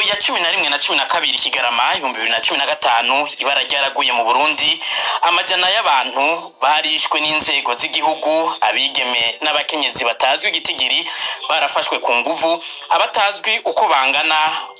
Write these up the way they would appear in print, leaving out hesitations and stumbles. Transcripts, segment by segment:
ya 11 na 12 Kigarama 2015 ibara ryaraguye mu Burundi, amajana y'abantu barishwe n'inzego z'igihugu, abigeme n'abakenyezi batazwi igitigiri barafashwe ku nguvu, abatazwi uko bangana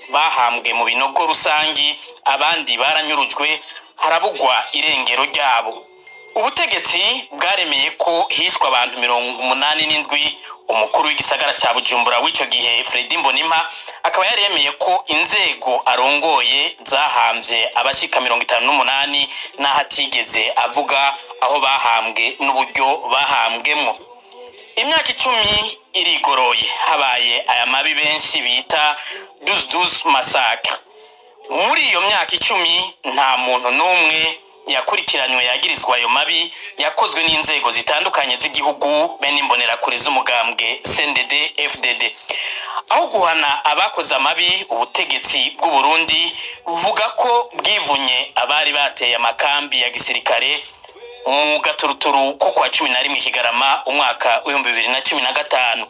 bahambwe mu binogo rusangi, abandi baranyurujwe harabugwa irengero ryabo. Ubutegetsi bwaremeye ko hishwa abantu 87. Umukuru w'igisagara ca Bujumbura w'ico gihe Fredy Mbonimpa akaba yaremeye ko inzego arongoye zahamvye abashika 58 naho atigeze avuga aho bahambwe n'uburyo bahambwemo. Imyaka 10 irigoroye habaye aya mabi benshi bita 12 massacre. Muri iyo myaka 10 nta muntu n'umwe yakurikiranywe yagirizwa ayo mabi yakozwe n'inzego zitandukanye z'igihugu bene imbonera kure z'umugambwe CNDD FDD. Aho guhana abakoze amabi, ubutegetsi bw'u Burundi buvuga ko bwivunye abari bateye amakambi ya gisirikare mu gaturuturu ko kwa 11 Kigarama umwaka wa 2015.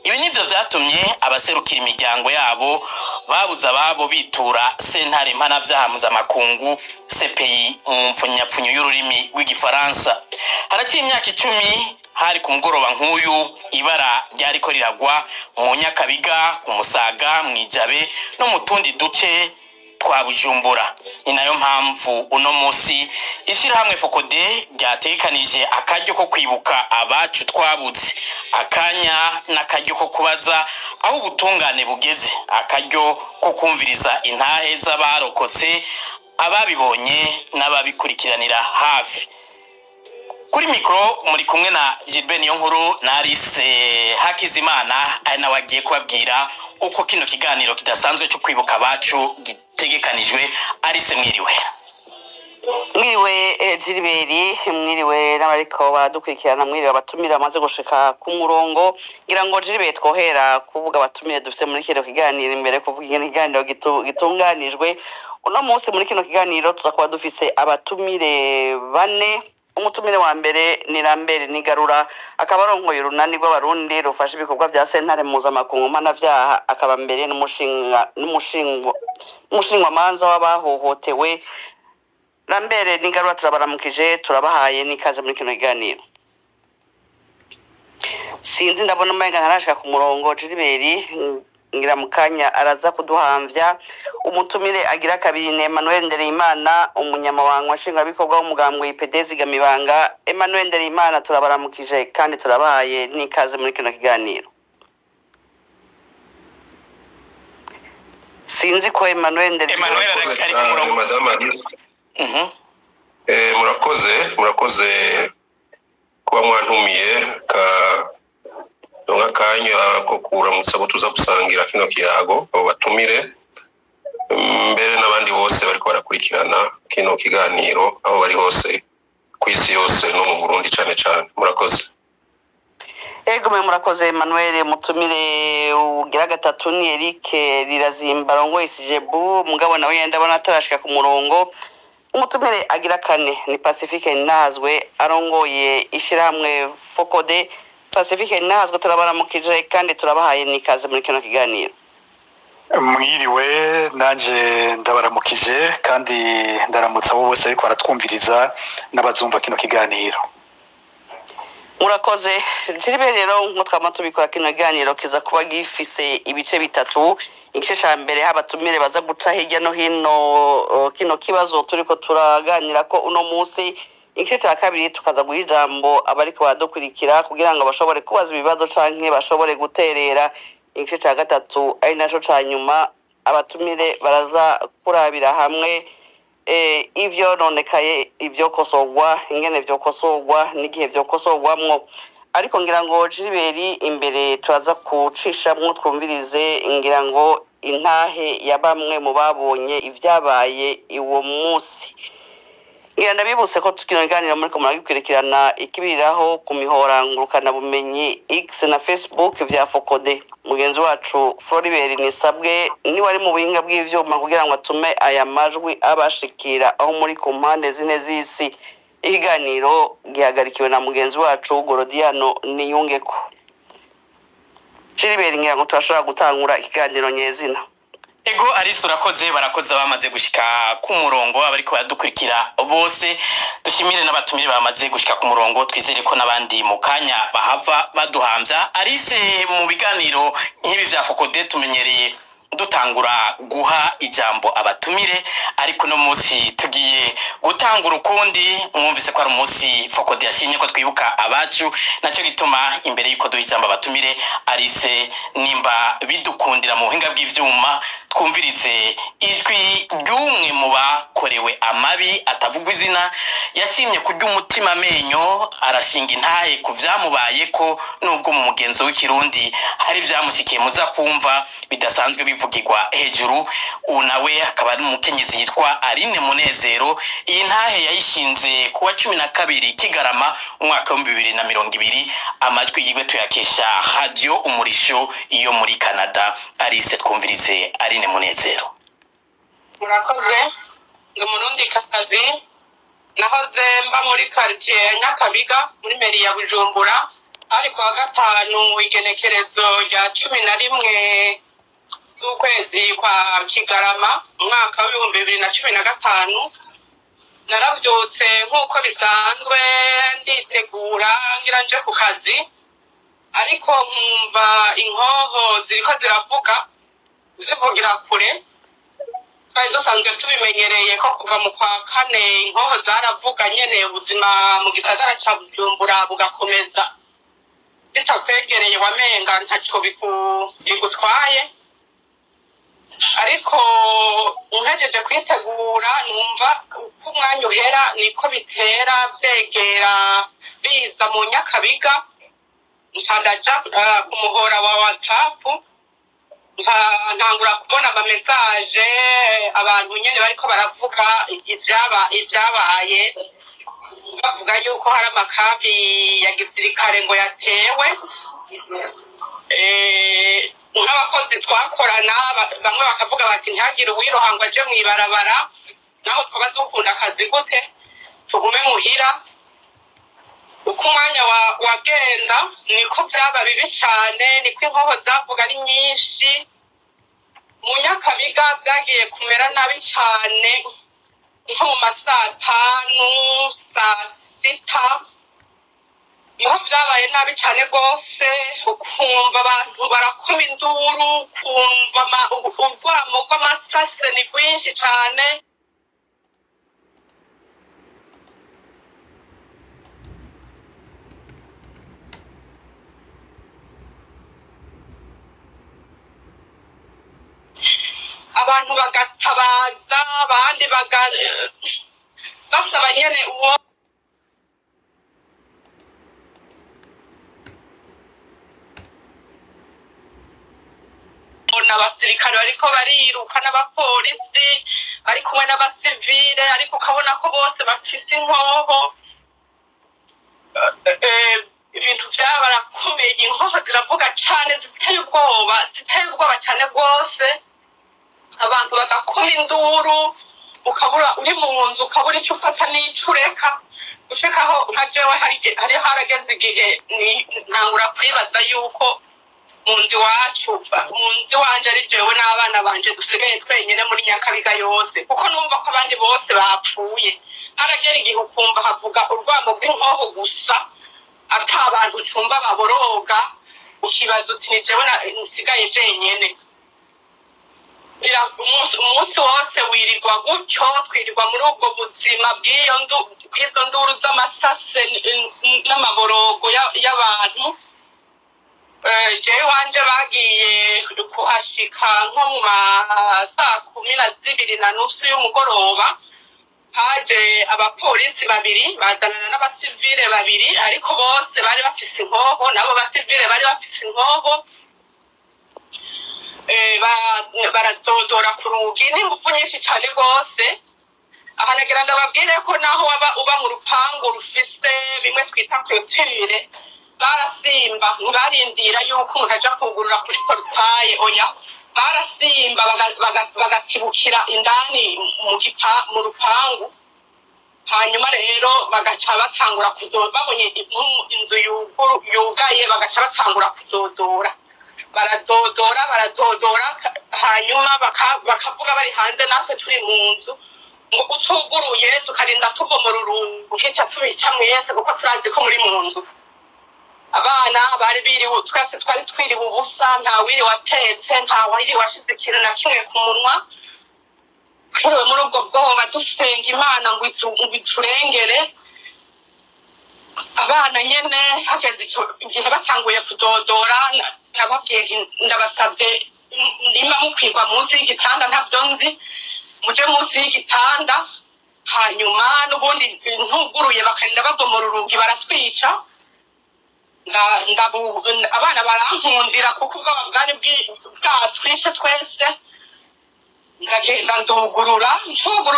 Ibi nivyo vyatumye abaserukira imiryango yabo babuza ababo bitura sentare mpanavyaha mpuzamakungu CPI mu mfunyapfunyo y'ururimi rw'igifaransa. Haraciye imyaka 10 hari ku mugoroba nk'uyu ibara ryariko riragwa mu Nyakabiga, ku Musaga, Mwijabe no mu tundi duce twa Bujumbura. Ni nayo mpamvu uno musi ishirahamwe Fokode ryatekanije akaryo ko kwibuka abacu twabuze, akanya n'akaryo ko kubaza aho ubutungane bugeze, akaryo ko kumviriza intahe z'abarokotse, ababibonye n'ababikurikiranira hafi. Kuri mikro muri kumwe na Gilbert Niyonkuru na Alice Hakizimana, ari nawe agiye kubabwira uko kino kiganiro kidasanzwe cyo kwibuka abacu gitegekanijwe. Alice, mwiriwe. Mwiriwe Gilbert, mwiriwe n'abariko baradukurikirana, mwiriwe abatumira amaze gushika ku murongo. Ngira ngo Gilbert twohera kuvuga abatumire dufite muri kino kiganiro imbere kuvuga ikiganiro gitunganijwe. Uno munsi muri kino kiganiro tuzakuba dufise abatumire bane. Umutumire wa mbere ni Lambert Nigarura, akaba arongoye urunani rw'abarundi rufasha ibikorwa vya sentare mpuzamakungu mpanavyaha, akaba mbere n'umushingwa manza w'abahohotewe. Lambert Nigarura turabaramukije, turabahaye n'ikaze muri kino kiganiro. Sinzi ndabona umenga ntarashika ku murongo Gilbert, ngira mukanya araza kuduhamvya. Umutumire agira kabiri ni Emmanuel Ndereyimana, umunyamabanga nshingwabikorwa w'umugambwe IPD Zigamibanga. Emmanuel Ndereyimana turabaramukije kandi turabahaye n'ikaze muri kino kiganiro. Sinzi ko Emmanuel Ndereyimana ari ku murongo. Madame Alice. murakoze kuba mwantumiye kanya ko kuramutsa abo tuza gusangira kino kiyago, abo batumire mbere n'abandi bose bariko barakurikirana kino kiganiro aho bari hose ku isi yose no mu Burundi cane cane. Murakoze. Ego murakoze Emmanuel. Mutumire ugira gatatu ni Eric Rirazimba arongoye Sijebu, mugabo nawe yenda abona atarashika ku murongo. Umutumire agira kane ni Pacifique Nazwe arongoye ishirahamwe Fokode. Pacifique Nazwe turabaramukije kandi turabahaye n'ikaze muri kino kiganiro. Mwiriwe, nanje ndabaramukije kandi ndaramutsa abo bose ariko baratwumviriza n'abazumva kino kiganiro. Murakoze Gilbert. Rero nko twama tubikora kino kiganiro kiza kuba gifise ibice bitatu. Igice ca mbere abatumire baza guca hirya no hino kino kibazo turiko turaganira ko uno munsi. Igice ca kabiri tukaza guha ijambo abariko baradukurikira kugira ngo bashobore kubaza ibibazo canke bashobore guterera. Igice ca gatatu ari naco ca nyuma, abatumire baraza kurabira hamwe ivyo nonekaye, ivyo kosorwa, ingene vyo kosorwa n'igihe vyo kosorwamwo. Ariko ngira ngo Gilbert imbere turaza kucishamwo twumvirize ngira ngo intahe ya bamwe mu babonye ivyabaye uwo munsi. Ngira ndabibutse ko tukino kiganiro muri ko muragikurikirana ikibiriraho ku mihora ngurukana bumenyi X na Facebook vya Fokode. Mugenzi wacu Floribert Nisabwe ni wari mu buhinga bw'ivyuma kugira ngo atume aya majwi abashikira aho muri ku mpande zine z'isi. Ikiganiro gihagarikiwe na mugenzi wacu Gorodiano Niyungeko. Gilbert, ngira ngo turashobora gutangura ikiganiro nyezina. Ego Alice urakoze barakoze bamaze gushika ku murongo abariko baradukurikira bose dushimire n'abatumire bamaze gushika ku murongo twizere ko nabandi mu kanya bahava baduhamvya Alice mu biganiro nk'ibi vya Fokode tumenyereye dutangura guha ijambo abatumire ariko no musi tugiye gutangura ukundi mwumvise ko ari umunsi Fokode yashimye ko twibuka abacu nacyo gituma imbere yuko duha ijambo abatumire Alice nimba bidukundira mu buhinga bw'ivyuma twumvirize ijwi ry'umwe mu bakorewe amabi atavugwa izina yashimye kurya umutima amenyo arashinga intahe ku vyamubaye ko nubwo mu mugenzo w'ikirundi hari vyamushikiye muza kumva bidasanzwe bivugirwa hejuru unawe akaba ari umukenyezi yitwa Aline Munezero iyi ntahe yayishinze kuwa 12 Kigarama umwaka wa 2020 amajwi yiwe tuyakesha radio Umurisho iyo muri Canada Alice twumvirize Aline Munezero. Murakoze ngo murundi kazi nahoze mba muri quartier Nyakabiga muri meri ya Bujumbura ariko wa gatanu igenekerezo rya 11 z'ukwezi kwa Kigarama umwaka wa 2015 naravyutse nkuko bisanzwe nditegura ngira nje ku kazi ariko nkumva inkoho ziriko ziravuga zivugira kure kandi dusanzwe tubimenyereye ko kuva mu kwa kane inkoho zaravuga nyene ubuzima mu gisagara ca Bujumbura bugakomeza bitakwegereye wamenga ntacyo bigutwaye ariko unhejeje kwitegura numva uko umwanya uhera niko bitera vyegera biza mu Nyakabiga nkandaja ku muhora wa WhatsApp ntangura kubona ama message abantu nyene bariko baravuga ivyabaye bavuga yuko hari amakabi ya gisirikare ngo yatewe n'abakozi twakorana bamwe bakavuga bati ntihagire uwirohangwa aje mw'ibarabara naho twaba dukunda akazi gute tugume muhira uko umwanya wagenda niko vyaba bibi cane niko inkoho zavuga ari nyinshi mu Nyakabiga vyagiye kumera nabi cane nko mu masaa 5 saa 6 niho vyabaye nabi cane rwose ukumva abantu barakoma induru ukumva urwamo rw'amasase ni rwinshi cane abantu bagatabaza abandi basaba nyene uwo n'abasirikare bariko bariruka n'abapolisi bari kumwe n'abasivile ariko ukabona ko bose bafise inkoho ibintu vyabarakomeye inkoho ziravuga cane ziteye ubwoba cane rwose abantu bagakoma induru ukabura uri mu nzu ukabura icyo ufata n'ico ureka gushikaho nka jewe hari harageze igihe ntangura kwibaza yuko mu nzu wanje ari jewe n'abana banje dusigaye twenyene muri Nyakabiga yose kuko numva ko abandi bose bapfuye haragera igihe ukumva havuga urwamo rw'inkoho gusa ata abantu ucumva baboroga ukibaza uti ni jewe nsigaye jenyene umunsi wose wirirwa gutyo twirirwa muri ubwo buzima bw'izo nduru z'amasase n'amaborogo y'abantu jewe wanje bagiye kuhashika nko mu saa 12:30 y'umugoroba haje abapolisi babiri bazanana n'abasivile babiri ariko bose bari bafise inkoho nabo basivile bari bafise inkoho baradodora ku rugi n'ingufu nyinshi cyane rwose aha nagira ndababwire ko naho waba uba mu rupangu rufise bimwe twita clôture barasimba ntibarindira yuko umuntu aja kugurura kuri portaye oya barasimba bagatibukira indani mu rupangu hanyuma rero bagaca batangura kudodora babonye inzu yugaye bagaca batangura kudodora baradodora hanyuma bakavuga bari hanze natwe turi mu nzu ngo utuguruye tukarinda tuvomora uruhica tubica mwese kuko turazi ko muri mu nzu. Abana bari biriwe twese twari twiriwe ubusa, nta wiri watetse, nta wiri washize ikintu na kimwe ku munwa. Twiriwe muri ubwo bwoba dusenga Imana ngo iturengere. Abana nyene hageze igihe batanguye kudodora nababwiye ndabasabye nimba mukwigwa munsi y'igitanda ntabyo nzi muje munsi y'igitanda, hanyuma n'ubundi ntuguruye bakarinda babomora urugi baratwica. Abana barankundira kuko ubwoba bwari bwatwishe twese. Ndagenda ndugurura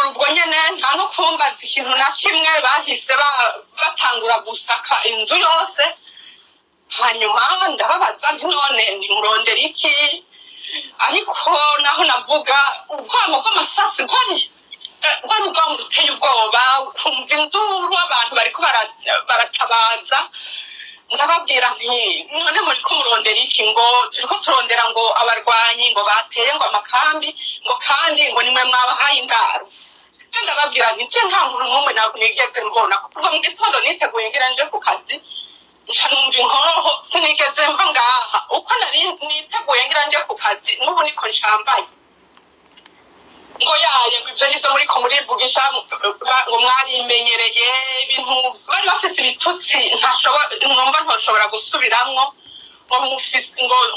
ubwo nyene nta no kumbaza ikintu na kimwe, bahise batangura gusaka inzu yose. Hanyuma ndababaza nti none ndimurondera iki, ariko naho navuga ubwamo bw'amasasu bwari bwamuteye ubwoba, ukumva induru abantu bariko baratabaza. Ndababwira nti none muri ko murondera iki, ngo turiko turondera ngo abarwanyi ngo bateye ngo amakambi ngo kandi ngo nimwe mwabahaye indaro. Ndababwira nti nje nta muntu n'umwe nigeze mbona kuva mu gitondo niteguye ngira nje ku kazi nca numva inkoho sinigeze mva ngaha uko nari niteguye ngira nje ku kazi n'ubu niko nshambaye ngo yaye ibyo nibyo muri ko murivugisha ngo mwarimenyereye ibintu bari bafite ibitutsi numva ntoshobora gusubiramwo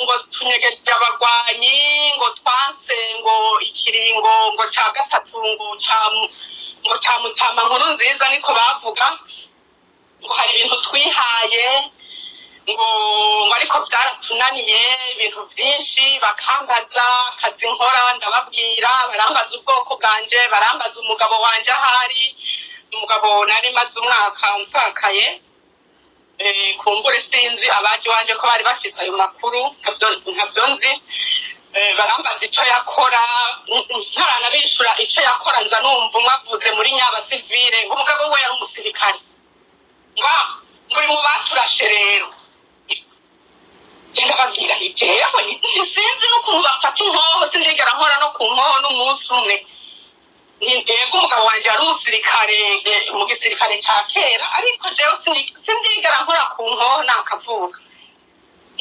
ngo tunyegeje abagwanyi ngo twanse ngo ikiringo ngo ca gatatu ngo ca Mutama nkuru nziza niko bavuga, ngo hari ibintu twihaye ngo ariko byaratunaniye ibintu byinshi, bakambaza akazi nkora ndababwira, barambaza ubwoko bwanje, barambaza umugabo wanje ahari, umugabo nari maze umwaka mpfakaye. Kumbure sinzi abaje wanje ko bari bafise ayo makuru ntabyo nzi. Barambaza icyo yakora, ntaranabishura icyo yakora, nza numva umwavuze muri nyabasivile ngo umugabo we yari umusirikare, muri mu baturashe rero. Ndababwira jewe sinzi n'ukuntu bafata inkoho, sindigera nkora no ku nkoho n'umunsi umwe. Yego umugabo wanje ari umusirikare mu gisirikare cya kera, ariko jewe sindigera nkora ku nkoho nakavuga.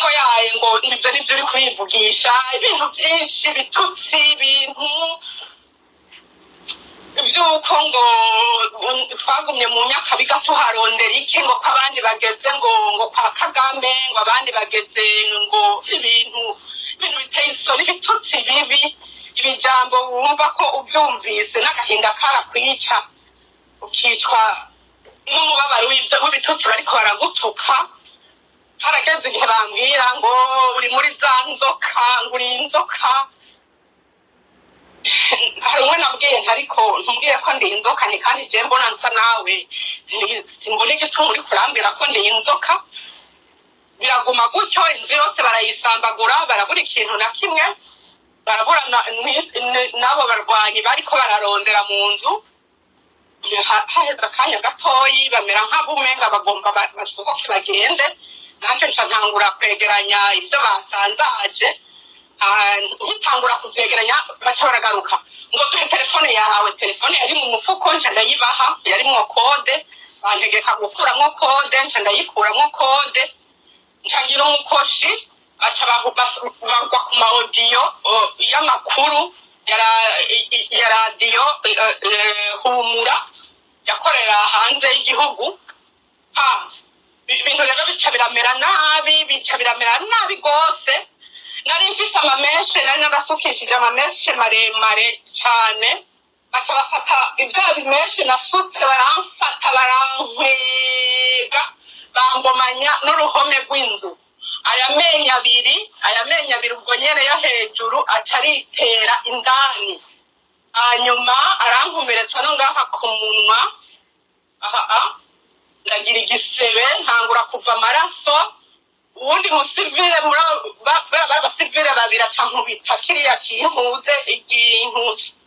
Ngo yaye ngo nibyo uri kuyivugisha ibintu byinshi bitutsi, ibintu by'uko ngo twagumye mu Nyakabiga tuharondera iki, ngo ko abandi bageze ngo kwa Kagame, ngo abandi bageze ngo ibintu biteye isoni, ibitutsi bibi, ibijambo wumva ko ubyumvise n'agahinda karakwica, ukicwa n'umubabaro w'ibitutsi bariko baragutuka. Harageze igihe bambwira ngo uri muri za nzoka, ngo uri inzoka. Hari umwe nabwiye ariko ntumbwiye ko ndi inzoka, ni kandi je mbona nsa nawe, simbona igituma uri kurambwira ko ndi inzoka. Biraguma gutyo, inzu yose barayisambagura, barabura ikintu na kimwe, barabura n'abo barwanyi bariko bararondera mu nzu. Haheze akanya gatoyi bamera nk'abumenga bagomba basohoke bagende, nanje nca ntangura kwegeranya ivyo basanzaje. Utangura kuvyegeranya baca baragaruka ngo duhe telefone yawe. Telefone yari mu mufuko, nca ndayibaha, yarimwo kode, bantegeka gukuramwo kode, nca ndayikuramwo kode, nca ngira umukoshi, baca bagwa ku maodiyo y'amakuru ya radiyo Humura yakorera hanze y'igihugu. Ibintu rero bica biramera nabi gose. Nari mfise amameshe, nari narasukishije amameshe maremare cane, baca bafata ivyo bimeshe nasutse, baramfata barankwega, bambomanya n'uruhome rw'inzu. Aya menyo abiri ubwo nyene yo hejuru aca aritera indani, hanyuma arankomeretsa no ngaha ku munwa, ndagira igisebe, ntangura kuva amaraso. Uwundi musivile abasivile babiri aca nkubita kiriya kintuze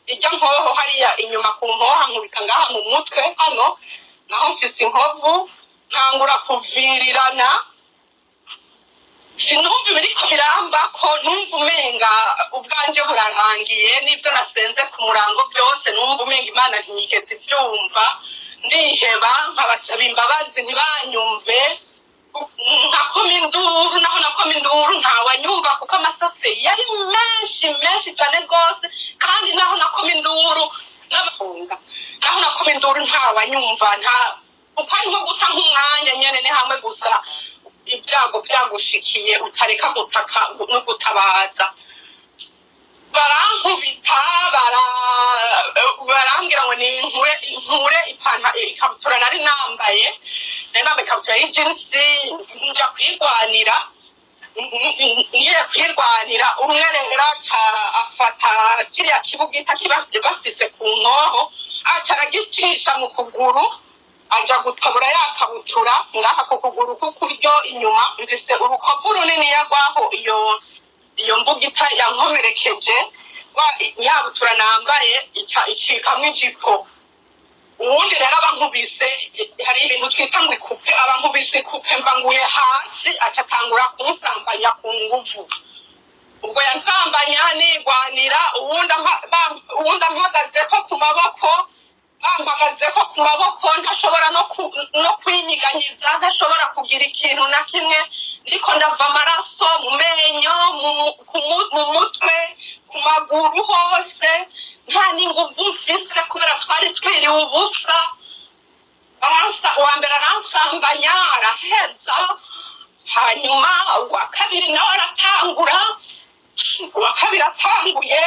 ijya nkoho hariya inyuma ku nkoho, nkubita ngaha mu mutwe hano naho mfise inkovu, ntangura kuvirirana. sinumva ibiriko birambako, numva umenga ubwanje burarangiye, n'ibyo nasenze ku murango byose numva umenga Imana ntiyigeze ibyumva, ndiheba nkabasaba imbabazi ntibanyumve, nkakoma induru, naho nakoma induru ntawanyumva kuko amasase yari menshi cyane rwose, kandi naho nakoma induru n'abafunga, naho nakoma induru ntawanyumva, uko ari nko guta nk'umwanya nyene ni hamwe gusa ibyago byagushikiye utareka gutaka no gutabaza. Barankubita, barambwira ngo ni nkure ikabutura nari nambaye ikabutura y'ijinsi njya kwirwanira, ngiye kwirwanira umwe rero afata kiriya kibugita bafise ku nkoho aca aragicisha mu kuguru, aja gutabura yakabutura ngaha ku kuguru k'ukuryo inyuma, mfise urukovu runini yagwaho iyo mbugita yankomerekeje, yabutura nambaye icikamwo ijipo. Uwundi rero abankubise, hari ibintu twita ngo ikupe, abankubise ikupe mbanguye hasi, aca atangura kunsambanya ku nguvu. Ubwo yansambanya nigwanira, uwundi ampagazeko ku maboko, bampagazeko ku maboko, ntashobora no kwinyiganyiza, ntashobora kugira ikintu na kimwe, ndiko ndava amaraso mu menyo, mu mutwe, ku maguru hose, nta n'inguvu mfise kubera twari twiriwe ubusa. Uwa mbere aransambanya araheza, hanyuma uwa kabiri nawe aratangura, uwa kabiri atanguye,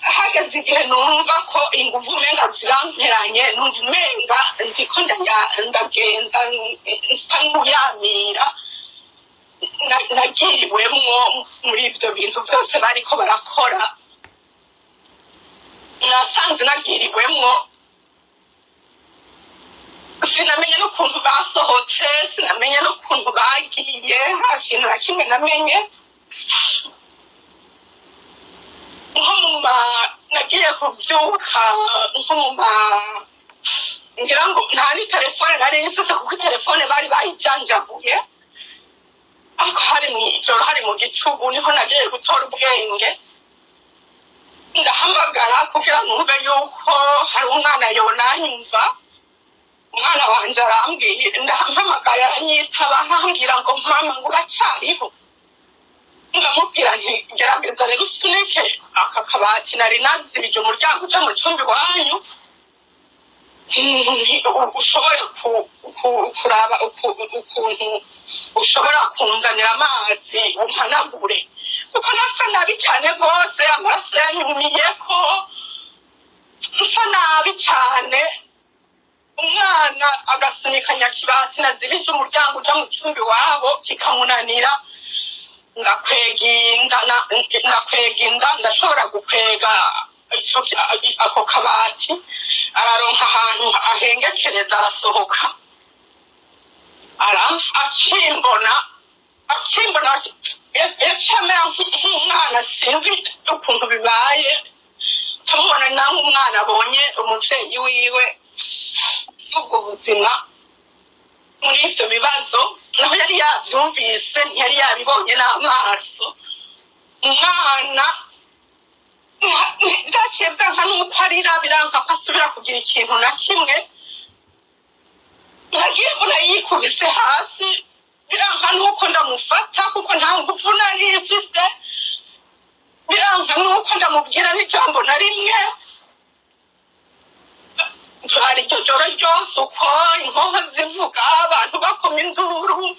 hageze igihe numva ko inguvu umenga ziramperanye, numva umenga ndiko ndagenda nsa n'uyamira, nagiriwemwo muri ibyo bintu byose bariko barakora, nasanze nagiriwemwo, sinamenye n'ukuntu basohotse, sinamenye n'ukuntu bagiye, nta kintu na kimwe namenye. Nagiye kubyuka ngira ngo nta ni telefone nari mfite kuko telefone bari bayijanjaguye, ariko hari mw'ijoro, hari mu gicugu, niho nagiye gutora ubwenge, ndahamagara kugira numve yuko hari umwana yonanyumva. Umwana wanje arambwiye, ndahamagaye aranyitaba, nkambwira ngo mama ngo uracyariho, ndamubwira nti gerageza rero usunike aka kabati nari nazibije umuryango uja mu cumbi wanyu, ushobore kuraba ukuntu ushobora kunzanira amazi umpanagure, kuko nasa nabi cyane rwose, amaraso yanyumiyeko, nsa nabi cyane. Umwana agasunika nyakibati nazibije umuryango uja mu cumbi wabo kikamunanira, ngakwega inda, ndashobora gukwega ako kabati, araronka ahantu ahengekereza arasohoka, akimbona yacamera nk'umwana, sinzi ukuntu bibaye, tumubona naho umwana abonye umuvyeyi wiwe ubwo buzima muri ivyo bibazo, naho yari yavyumvise, ntiyari yabibonye n'amaso. Umwana ndaciye bwanka n'uko arira, biranka ko asubira kugira ikintu na kimwe, nagiye mbona yikubise hasi, biranka n'uko ndamufata kuko nta nguvu nari mfise, biranka n'uko ndamubwira n'ijambo na rimwe. Hari iryo joro ryose uko inkoho zivuga, abantu bakoma induru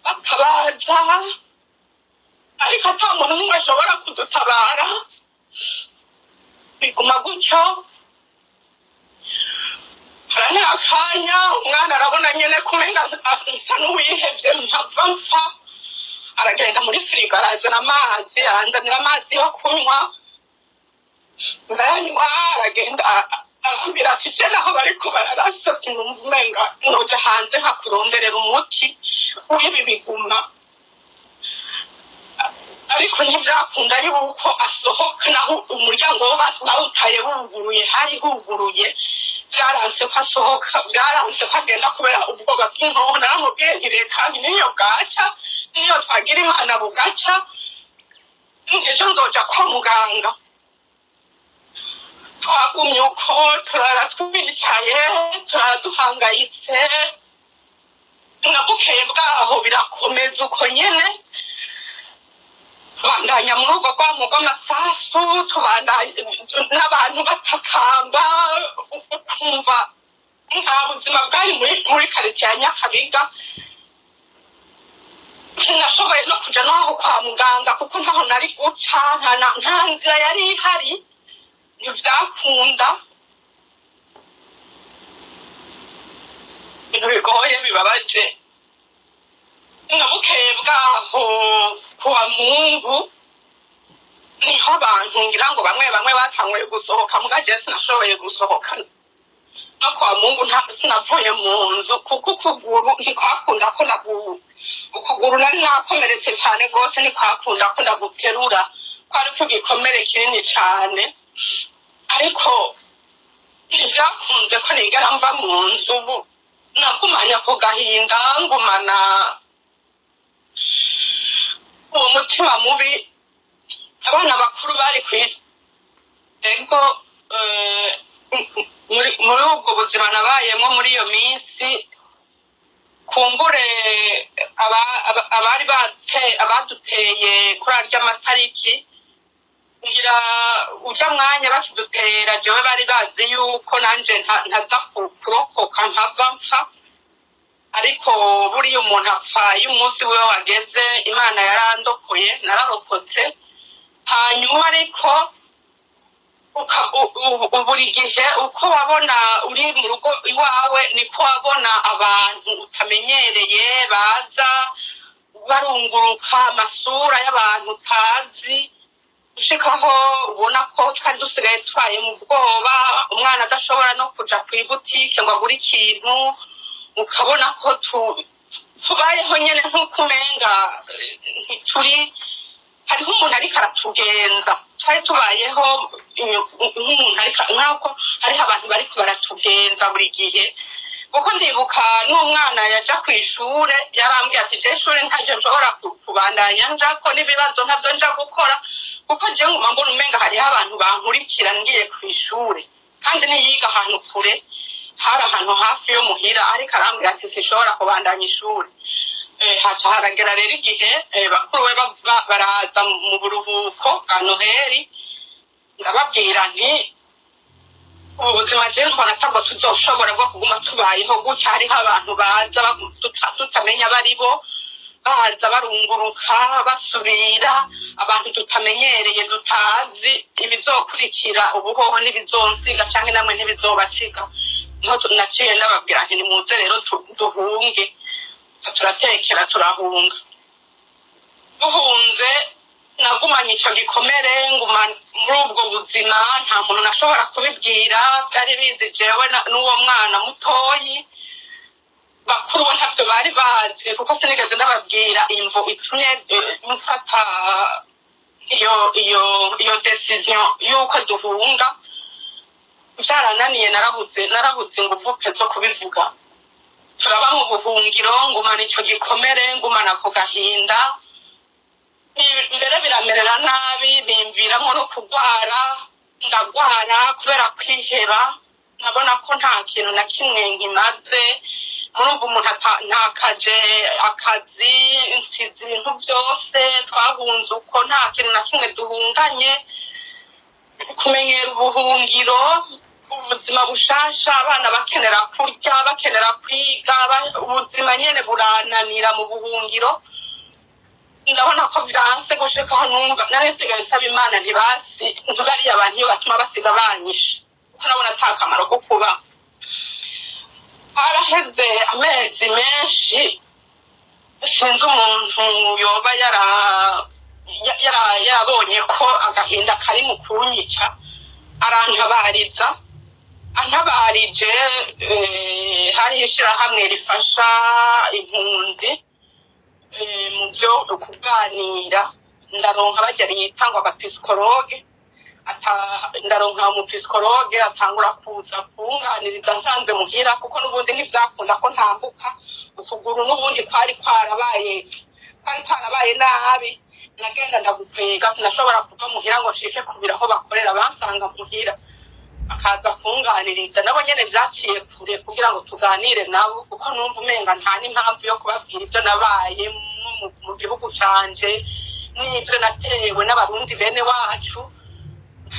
batabaza, ariko ata muntu n'umwe ashobora kudutabara, biguma gutyo. Harane akanya umwana arabona nyene kumenga asa n'uwihevye, mpava mpfa, aragenda muri firigo arazana amazi, aranzanira amazi yo kunywa, ndayanywa, aragenda arambwira ati je naho bariko bararasa, sinumva umenga noja hanze nkakuronderera umuti w'ibi biguma, ariko ntibyakunda yuko asohoka, naho umuryango wo bawutaye wuguruye, hari huguruye, byaranse ko asohoka, byaranse ko agenda kubera ubwoba bw'inkoho. Naramubwiye nti reka niyo bwaca niyo twagira imana bugaca ejo nzoja kwa muganga twagumye uko turara twicaye turara duhangayitse na bukeye bwaho birakomeza uko nyene tubandanya mu rugo rw'amasasu tubandanya n'abantu batakamba ukumva nta buzima bwari muri karitsiye ya Nyakabiga sinashoboye no kuja naho kwa muganga kuko ntaho nari guca nta nzira yari ihari ntivyakunda ibintu bigoye bibabaje na bukeye bwaho kuwa Mungu niho abantu ngira ngo bamwe batanguye gusohoka mugaje sinashoboye gusohoka no kwa Mungu sinavuye mu nzu kuko ukuguru ntikwakunda ko ukuguru nari nakomeretse cyane rwose ntikwakunda ko ndaguterura kwari kugikomere kinini cyane ariko ntibyakunze ko nigera mva mu nzu nagumanya ku gahinda ngumana uwo mutima mubi abana bakuru bari kwisi ego muri ubwo buzima nabayemo muri iyo minsi kumbure abaduteye kuri arya amatariki ngira uja mwanya bakidutera jewe bari bazi yuko nanje ntaza kurokoka nkava mpfa ariko buriya umuntu apfa iyo umunsi we wageze imana yarandokoye nararokotse hanyuma ariko buri gihe uko wabona uri mu rugo iwawe niko wabona abantu utamenyereye baza barunguruka amasura y'abantu utazi ushikaho ubona ko twari dusigaye twaye mu bwoba umwana adashobora no kuja kw'ibutike ngo agure ikintu ukabona ko tubayeho nyene nk'uko umenga ntituri hariho umuntu ariko aratugenza twari tubayeho nk'umuntu ariko nk'uko hariho abantu bariko baratugenza buri gihe kuko ndibuka n'umwana yaja kw'ishure yarambwiye ati je ishure ntaryo nshobora kubandanya njako n'ibibazo ntavyo nja gukora kuko jewe nguma mbona umenga hariho abantu bankurikira ngiye kw'ishure kandi niyiga ahantu kure hari ahantu hafi yo muhira ariko arambwira ati sinshobora kubandanya ishure haca haragera rero igihe bakuru we baraza mu buruhuko bwa Noheli ndababwira nti ubu buzima jewe mbona ntabwo tuzoshobora bwo kuguma tubayeho gutya hariho abantu baza tutamenya baribo baza barunguruka basubira abantu tutamenyereye tutazi ibizokurikira ubuhoho n'ibizonsiga canke namwe ntibizobasiga niho naciye ndababwira nti nimuze rero duhunge turatekera turahunga duhunze nagumanye icyo gikomere nguma muri ubwo buzima nta muntu nashobora kubibwira byari bizi jewe n'uwo mwana mutoyi bakuru bo ntabyo bari bazi kuko sinigeze ndababwira imvo itumye mfata iyo decision y'uko duhunga byarananiye narabuze inguvu zo kubivuga turaba mu buhungiro ngumana icyo gikomere ngumana ku gahinda mbere biramerera nabi bimviramo no kurwara ndagwara kubera kwiheba nabona ko nta kintu na kimwe nkimaze murumva umuntu ntakaje akazi nsize ibintu byose twahunze uko nta kintu na kimwe duhunganye kumenyera ubuhungiro ubuzima bushasha abana bakenera kurya bakenera kwiga ubuzima nyene burananira mu buhungiro ndabona ko byanse gushikaho numva nari nsigaye nsaba imana ntibasi ntibariya abantu iyo batuma basiga banyishe kuko nabona ata kamaro ko kuba haraheze amezi menshi sinzi umuntu yoba yarabonye ko agahinda kari mu kunyica arantabariza antabarije hari ishirahamwe rifasha impunzi mu byo kuganira ndaronka bagera yitangwa abapsikologe ndaronka umupsikologe atangura kuza kunganiriza nsanze muhira kuko n'ubundi ntibyakunda ko ntambuka ukuguru n'ubundi kwari kwarabaye kandi karabaye nabi nagenda ndagukwega sinashobora kuva muhira ngo nshike kubira aho bakorera bansanga muhira akaza kunganiriza nabo nyene vyaciye kure kugira ngo tuganire nabo kuko numva umenga nta n'impamvu yo kubabwira ivyo nabaye mu gihugu canje n'ivyo natewe n'abarundi bene wacu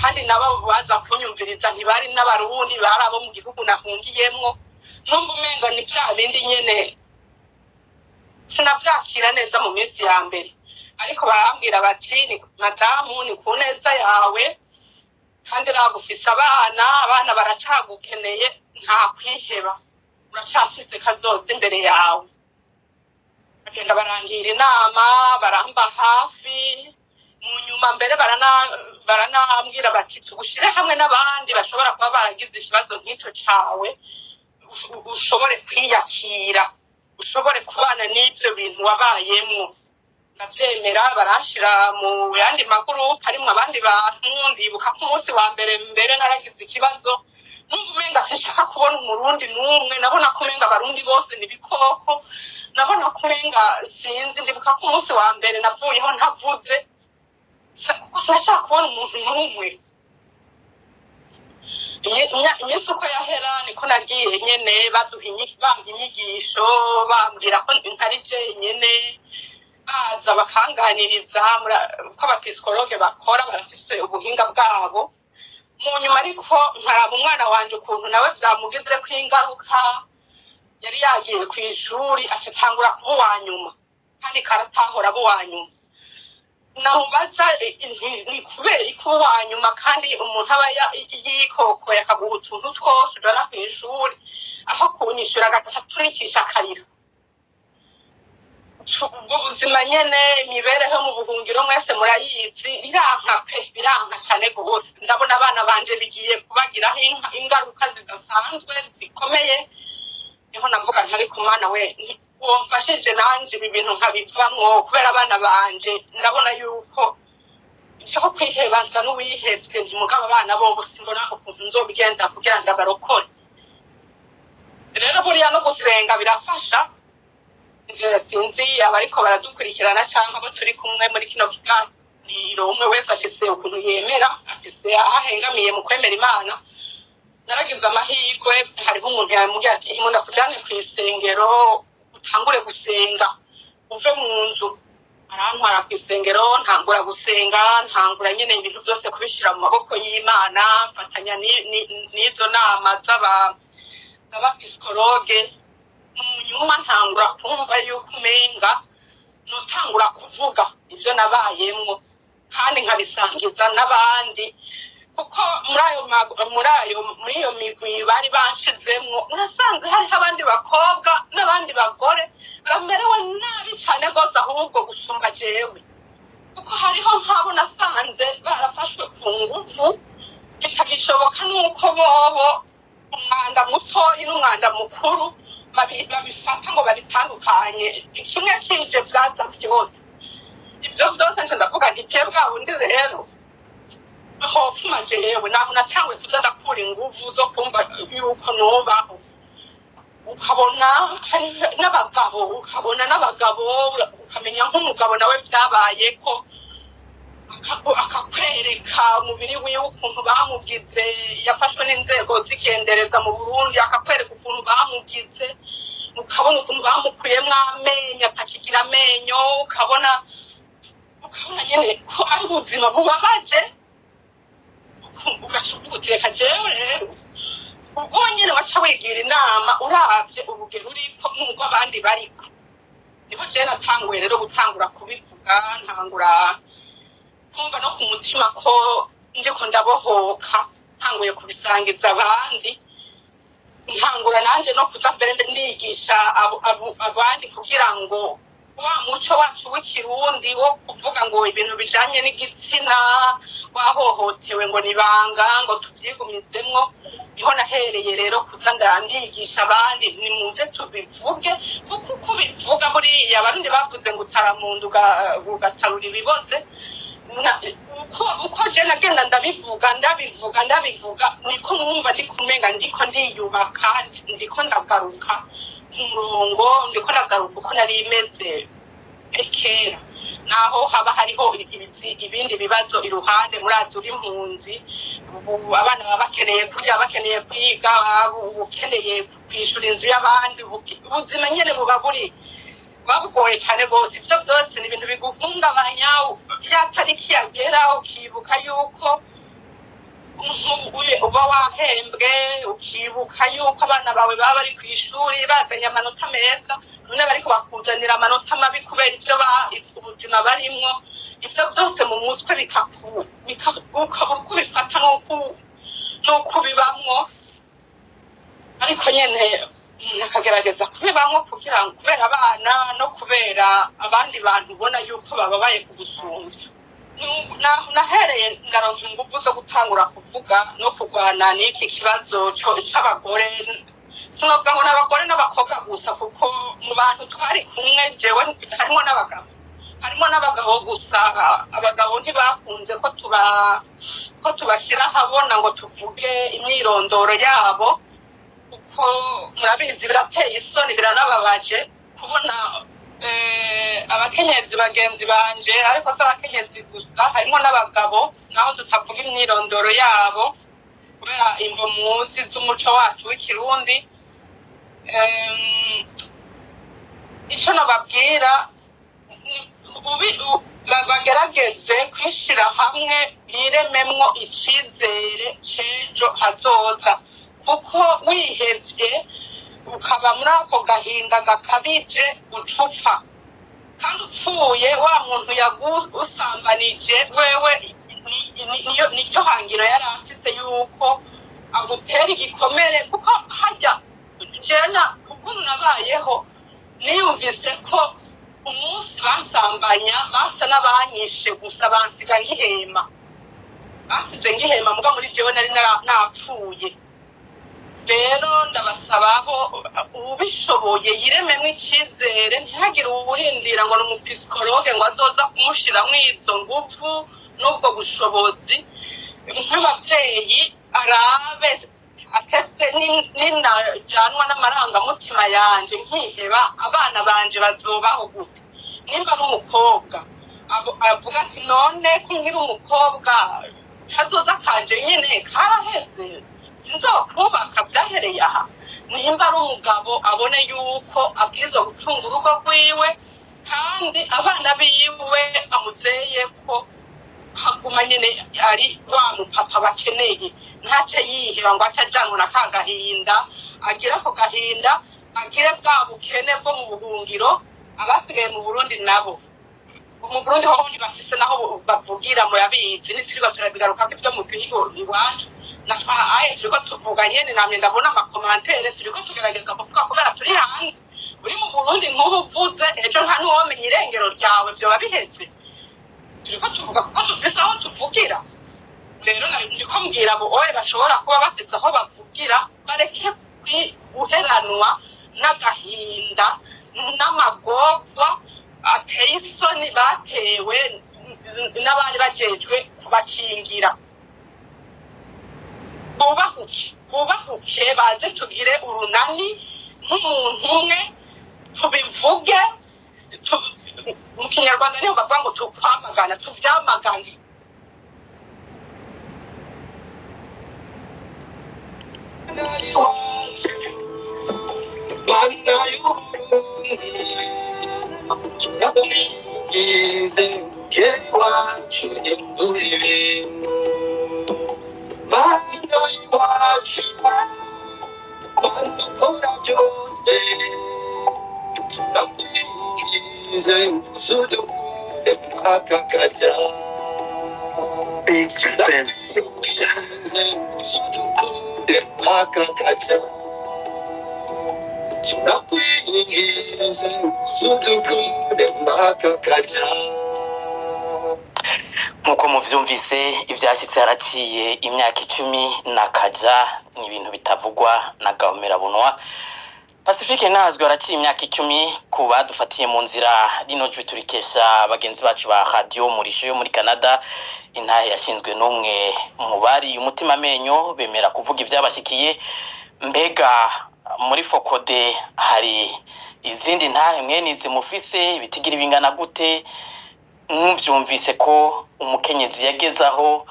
kandi nabo baza kunyumviriza ntibari n'abarundi bari abo mu gihugu nahungiyemwo numva umenga ni vya bindi nyene sinavyakira neza mu minsi ya mbere ariko barambwira bati ni madamu ni ku neza yawe kandi nagufise abana baracagukeneye nta kwiheba uracafise kazoza imbere yawe bagenda barangira inama baramba hafi mu nyuma mbere baranambwira bati tugushire hamwe n'abandi bashobora kuba baragize ikibazo nk'ico cawe ushobore kwiyakira ushobore kubana n'ivyo bintu wabayemwo ndavyemera barashira mu yandi magurupe harimwo abandi bantu ndibuka ko umunsi wa mbere naragize ikibazo numva umenga sinshaka kubona umurundi n'umwe nabona ko umenga abarundi bose ni ibikoko nabona ko umenga sinzi ndibuka ko umunsi wa mbere navuyeho ntavuze kuko sinashaka kubona umuntu n'umwe iminsi uko yahera niko nagiye nyene bampa inyigisho bambwira ko ntari jenyene baza bakanganiriza ko abapisikologe bakora barafise ubuhinga bwabo mu nyuma ariko nkaraba umwana wanje ukuntu nawe vyamugizeko ingaruka yari yagiye kw'ishuri acatangura kuba uwa nyuma kandi karatahora aba uwa nyuma namubaza ni kubera ko uwa nyuma kandi umuntu aba yikokoye akaguha utuntu twose ujana kw'ishuri aho kunyishura agaturikisha akarira ubwo buzima nyene imibereho mu buhungiro mwese murayizi biranka cane gose ndabona abana banje bigiye kubagiraho ingaruka zidasanzwe zikomeye niho navuga ntari ku mwana we womfashije nanje ibi bintu nkabivamwo kubera abana banje ndabona yuko nshaka kwihebanza n'uwihebwe ntimugaba abana bobo simbona ukuntu nzobigenza kugira ngo abarokore rero buriya no gusenga birafasha sinzi abariko baradukurikirana canke abo turi kumwe muri kino kiganiro umwe wese afise ukuntu yemera afise aho ahengamiye mu kwemera Imana naragize amahirwe hariho umuntu yambwira ati imunda kujane kw'isengero utangure gusenga uve mu nzu arantwara kw'isengero ntangura gusenga ntangura nyene ibintu byose kubishira mu maboko y'Imana mfatanya n'izo nama z'abapisikologe nyuma ntangura kumva yuko umenga notangura kuvuga ivyo nabayemwo kandi nkabisangiza n'abandi kuko muri iyo migwi bari banshizemwo nasanze hariho abandi bakobwa n'abandi bagore bamerewe nabi cane gose ahubwo gusumba jewe kuko hariho nk'abo nasanze barafashwe ku nguvu bitagishoboka n'uko bobo umwanda mutoyi n'umwanda mukuru babifata ngo babitandukanye kimwe kije vyaza vyose ivyo vyose nje ndavuga nti bwa bundi rero hopfuma jewe naho natangwe kuza ndakura inguvu zo kumva yuko nobaho ukabona n'abagabo ukamenya nk'umugabo nawe vyabayeko akakwereka umubiri wiwe ukuntu bamugize yafashwe n'inzego zikendereza mu Burundi akakwereka ukuntu bamugize ukabona ukuntu bamukuyemwo amenyo atakigira amenyo ukabona nyene ko ari ubuzima bubabaje ugashubuteka jewe rero ubwo nyene waca wigira inama uravye urugero uriko n'ubwo abandi bariko niho jewe natanguye rero gutangura kubivuga ntangura kumva no ku mutima ko ndiko ndabohoka ntanguye kubisangiza abandi ntangura nanje no kuza mbere ndigisha abandi kugira ngo wa muco wacu w'ikirundi wo kuvuga ngo ibintu bijanye n'igitsina wahohotewe ngo nibanga ngo tuvyigumizemwo niho nahereye rero kuza ndandigisha abandi nimuze tubivuge kuko uko bivuga buriya abarundi bavuze ngo utaramundu ugatarura ibiboze uko je nagenda ndabivuga niko numva ndikumenga ndiko ndiyubaka ndiko ndagaruka umurongo ndiko ndagaruka uko nari imeze kera naho haba hariho ibindi bibazo iruhande murazi uri impunzi abana baba bakeneye kurya bakeneye kwiga ukeneye kwishura inzu y'abandi ubuzima nyene buba babugoye cyane rwose ibyo byose ni ibintu biguhungabanya ya tariki yagera ukibuka yuko uba wahembwe ukibuka yuko abana bawe baba bari ku ishuri bazanye amanota meza none bariko bakuzanira amanota mabi kubera ibyo ubuzima barimwo ibyo byose mu mutwe ukabura uko ubifata n'uko ubibamwo ariko nyene akagerageza kubibamwo kugira ngo kubera abana no kubera abandi bantu ubona yuko bababaye kugusumbya nahereye ngaronka ingufu zo gutangura kuvuga no kurwana n'iki kibazo c'abagore sinovuga ngo n'abagore n'abakobwa gusa kuko mu bantu twari kumwe jewe harimo n'abagabo gusa abagabo ntibakunze ko tubashyira ahabona ngo tuvuge imyirondoro yabo kuko murabizi birateye isoni biranababaje kubona abakenyezi bagenzi banje ariko si abakenyezi gusa harimo n'abagabo naho tutavuga imyirondoro yabo kubera imvo muzi z'umuco wacu w'ikirundi icyo nababwira bagerageze kwishyira hamwe birememwo icyizere cy'ejo hazoza kuko wihebye ukaba muri ako gahinda gakabije ucupfa kandi upfuye wa muntu yagusambanije wewe niyo hangiro yari afite yuko agutera igikomere kuko hajya jena kuko nabayeho niyumvise ko umunsi bansambanya basa n'abanyishe gusa bansiga nkihema basize nkihema muga muri jewe nari napfuye rero ndabasaba ko ubishoboye yirememwo icyizere ntihagire uwurindira ngo ni umupsikologe ngo azoza kumushiramwo izo ngufu n'ubwo bushobozi nk'ababyeyi arabe atese ninajyanwa n'amarangamutima yanje nkiheba abana banje bazobaho gute nimba n'umukobwa avuga ati none ko nkiri umukobwa hazoza kanje nyine karaheze sinzokubaka byahereye aha nimba ari umugabo abone yuko abwirizwa gutunga urugo rwiwe kandi abana biwe amuzeye ko haguma nyine ari wa mupapa bakeneye ntace yiheba ngo ace ajanwa na ka gahinda agira ako gahinda agire bwa bukene bwo mu buhungiro abasigaye mu Burundi nabo mu Burundi ho bafise naho bavugira murabizi n'isirwa turabigaruka ko ibyo mu gihugu iwacu aye turiko tuvuga nyene namye ndabona amakomantere turiko tugerageza kuvuga kubera turi hanze uri mu Burundi nk'ubu uvuze ejo nta n'uwomenya irengero ryawe vyoba biheze turiko tuvuga kuko dufise aho tuvugira rero ndiko mbwira abo oye bashobora kuba bafise aho bavugira bareke guheranwa n'agahinda n'amagorwa ateye isoni batewe n'abari bajejwe kubakingira bubahuke baze tugire urunani nk'umuntu umwe tubivuge mu kinyarwanda niho bavuga ngo tukwamagana tuvyamagane nk'uko muvyumvise ivyashitse haraciye imyaka 10 nakaja ni ibintu bitavugwa na Gahomera Bunwa Pacifique nazwe haraciye imyaka 10 kuba dufatiye mu nzira rino jwi turikesha bagenzi bacu ba radio murisho yo muri Canada intahe yashinzwe n'umwe mu bari umutima menyo bemera kuvuga ivyabashikiye mbega muri Fokode hari izindi ntahe mwene izi mufise bitigira bingana gute mwumvyumvise ko umukenyezi yagezaho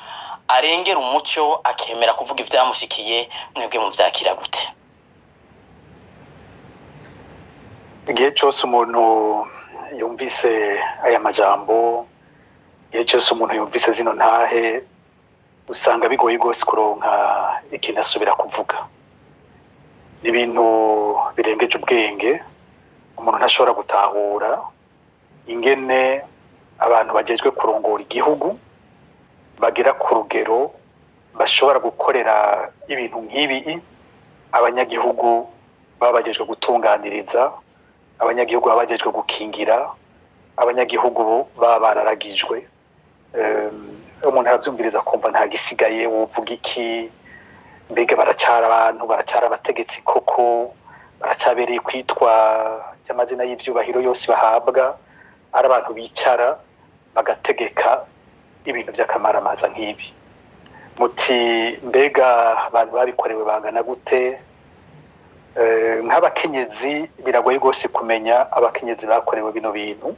arengera umuco akemera kuvuga ivyamushikiye mwebwe mu vyakira gute? Igihe cyose umuntu yumvise aya majambo, igihe cyose umuntu yumvise zino ntahe, usanga bigoye gose kuronka ikintu asubira kuvuga. Ibintu birengeje ubwenge, umuntu ntashobora gutahura ingene abantu bagejwe kurongora igihugu bagera ku rugero bashobora gukorera ibintu nk'ibi abanyagihugu baba bagejwe gutunganiriza, abanyagihugu baba bagejwe gukingira, abanyagihugu baba bararagijwe. Umuntu aravyumviriza kumva nta gisigaye, wovuga iki? Mbega baracara abantu, baracara abategetsi koko, baracabereye kwitwa amazina y'ivyubahiro yose bahabwa, ari abantu bicara bagategeka ibintu by'akamaramaza nk'ibi. Muti mbega abantu babikorewe bangana gute? Nk'abakenyezi biragoye gose kumenya abakenyezi bakorewe bino bintu.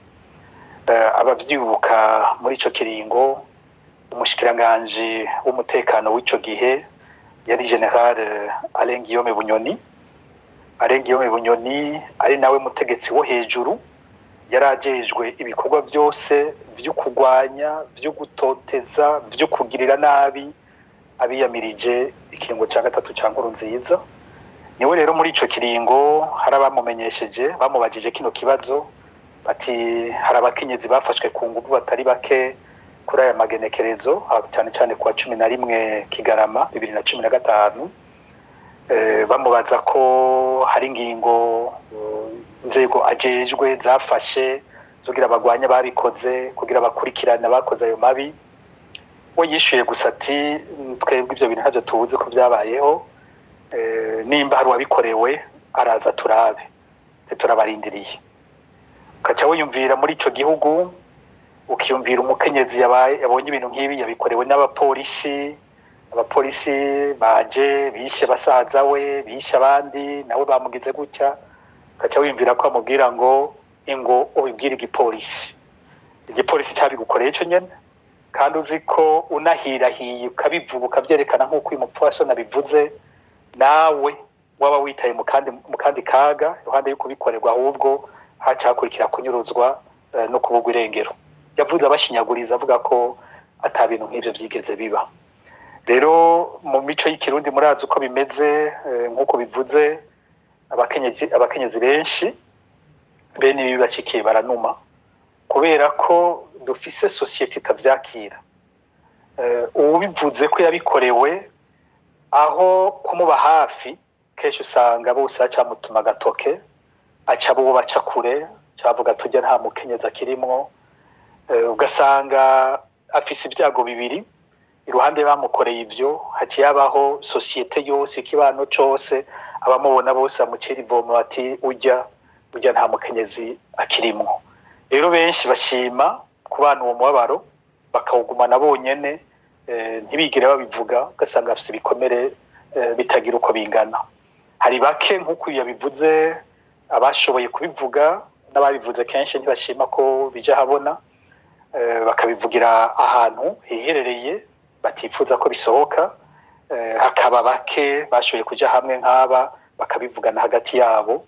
Abavyibuka muri ico kiringo, umushikiranganje w'umutekano w'ico gihe yari General Alain Guillaume Bunyoni. Alain Guillaume Bunyoni ari nawe mutegetsi wo hejuru, yarajejwe ibikorwa byose byo kugwanya, byo gutoteza, byo kugirira nabi abiyamirije ikiringo cya gatatu cya Nkurunziza. Niwe rero muri ico kiringo hari abamumenyesheje, bamubajije kino kibazo, bati hari abakenyezi bafashwe ku nguvu batari bake kuri aya magenekerezo, cyane cyane kuwa 11 Kigarama 2015. Bamubaza ko hari ingingo inzego ajejwe zafashe kugira bagwanya babikoze, kugira bakurikirana bakoze ayo mabi. We yishuye gusa ati twebwe ibyo bintu ntavyo tubuze ko byabayeho, nimba hari wabikorewe araza turabe, turabarindiriye. Ukaca wiyumvira muri ico gihugu, ukiyumvira umukenyezi yabonye ibintu nk'ibi yabikorewe n'abapolisi, abapolisi baje bishe basaza we, bishe abandi, nawe bamugize gutya. Ukaca wiyumvira ko amubwira ngo ingo ubibwire igipolisi. Igipolisi cyabigukoreye ico nyene, kandi uzi ko unahirahiye ukabivuga ukavyerekana nk'uko uyu mupfasoni abivuze, nawe waba witaye mu kandi kaga iruhande yo kubikorerwa, ahubwo haca hakurikira kunyuruzwa no kubugwa irengero. Yavuze abashinyaguriza avuga ko ata bintu nk'ivyo vyigeze biba. Rero mu mico y'ikirundi murazi uko bimeze, nk'uko bivuze, abakenyezi benshi bene ibi bacikiye baranuma, kubera ko dufise societe itavyakira. Ubivuze ko yabikorewe, aho kumuba hafi kenshi usanga bose bacamutuma agatoke, aca bo baca kure, cavuga tujya nta mukenyezi akirimwo. Ugasanga afise ibyago bibiri, iruhande bamukoreye ivyo haciye abaho societe yose, ikibano cose, abamubona bose amucira ivomo bati ujya nta mukenyezi akirimwo. Rero benshi bashima kubana uwo mubabaro bakawugumana bonyene, ntibigire babivuga, ugasanga afise ibikomere bitagira uko bingana. Hari bake nk'uko yabivuze abashoboye kubivuga, n'ababivuze kenshi ntibashima ko bija habona, bakabivugira ahantu hiherereye batifuza ko bisohoka. Hakaba bake bashoboye kuja hamwe nk'aba bakabivugana hagati yabo.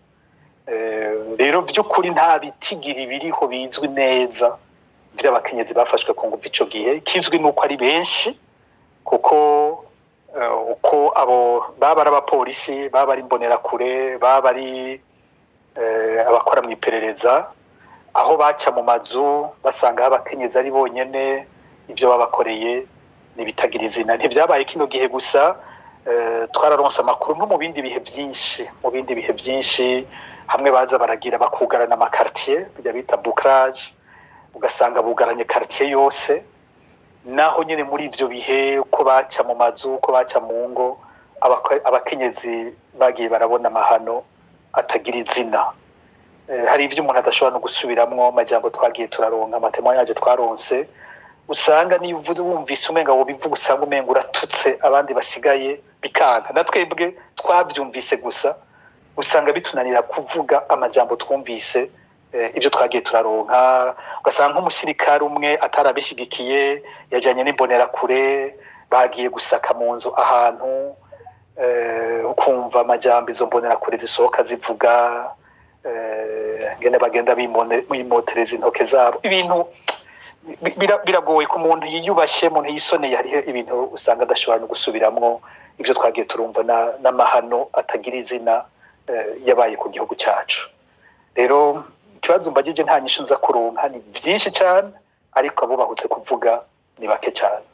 Rero by'ukuri nta bitigiri biriho bizwi neza by'abakenyezi bafashwe ku ngufu ico gihe. Kizwi nuko ari benshi, kuko uko abo baba ari abapolisi, baba ari imbonerakure, baba ari abakora mu iperereza, aho baca mu mazu basanga abakenyezi ari bonyene, ivyo babakoreye nibitagira izina. Ntivyabaye kino gihe gusa, twararonse amakuru no mu bindi bihe byinshi, hamwe baza baragira bakugarana amakartier bijya bita bouclage, ugasanga bugaranye quartier yose. Naho nyine muri ivyo bihe uko baca mu mazu, uko baca mu ngo, abakenyezi bagiye barabona amahano atagira izina. Hari ivyo umuntu adashobora no gusubiramwo, amajambo twagiye turaronka, amatemwa yaje twaronse, usanga niyo wumvise umenga wobivuga usanga umenga uratutse abandi basigaye bikanka. Natwebwe twavyumvise gusa usanga bitunanira kuvuga amajambo twumvise ibyo twagiye turaronka ugasanga nk'umusirikare umwe atarabishigikiye yajyanye n'imbonerakure bagiye gusaka mu nzu ahantu ukumva amajambo izo mbonerakure zisohoka zivuga ngene bagenda bimotereza intoke zabo ibintu biragoye ku muntu yiyubashye umuntu yisoneye hariho ibintu usanga adashobora no gusubiramwo ibyo twagiye turumva n'amahano atagira izina yabaye ku gihugu cyacu rero ikibazo mbagije nta nyinshi nza kuronka ni byinshi cyane ariko abo bahutse kuvuga ni bake cyane.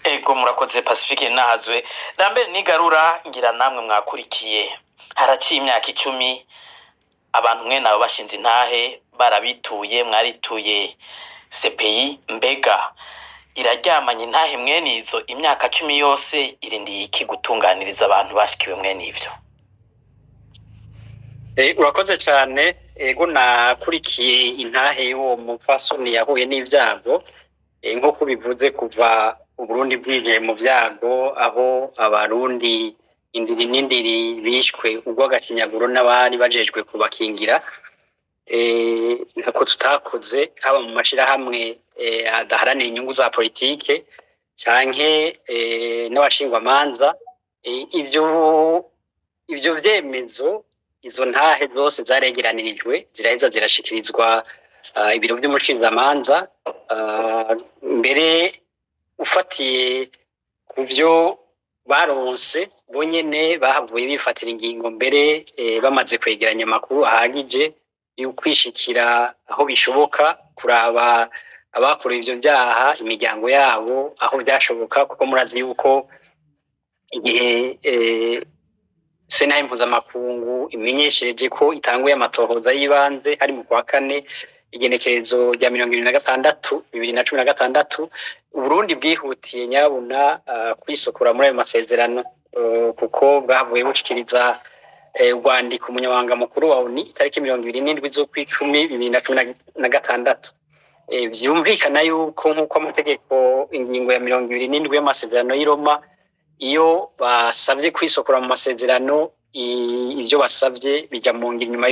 Ego murakoze Pacifique nahazwe Lambert Nigarura ngira namwe mwakurikiye haraciye imyaka 10 abantu mwe nabo bashinze intahe barabituye mwarituye CPI mbega iraryamanye intahe mwe nizo imyaka 10 yose irindiye iki gutunganiriza abantu bashikiwe mwe nivyo. Urakoze cyane ego nakurikiye intahe y'uwo mupfasoni yahuye n'ivyago nk'uko bivuze kuva Uburundi bwije mu vyago aho abarundi indiri n'indiri bishwe ubwo gakinyaguro n'abari bajejwe kubakingira ntako tutakoze haba mu mashirahamwe adaharanira inyungu za politike canke n'abashingwamanza ivyo vyemezo izo ntahe zose zaregeranirijwe ziraheza zirashikirizwa ibiro vy'umushingamanza mbere ufatiye kuvyo baronse bonyene bahavuye bifatira ingingo mbere bamaze kwegeranya amakuru ahagije y'ukwishikira aho bishoboka kuraba abakorewe ivyo vyaha imiryango yabo aho byashoboka kuko murazi yuko igihe Sena mpuzamakungu imenyesheje ko itanguye amatohoza y'ibanze hari mu kwa kane igenekerezo rya 2016 Uburundi bwihutiye nyabuna kwisokora muri ayo masezerano kuko bwavuye bushikiriza urwandiko umunyamabanga mukuru wa ONU itariki 27 z'ukwicumi 2016 vyumvikana yuko nk'uko amategeko ingingo ya 27 y'amasezerano y'i Roma iyo basavye kwisokora mu masezerano ivyo basavye bija mu ngiro nyuma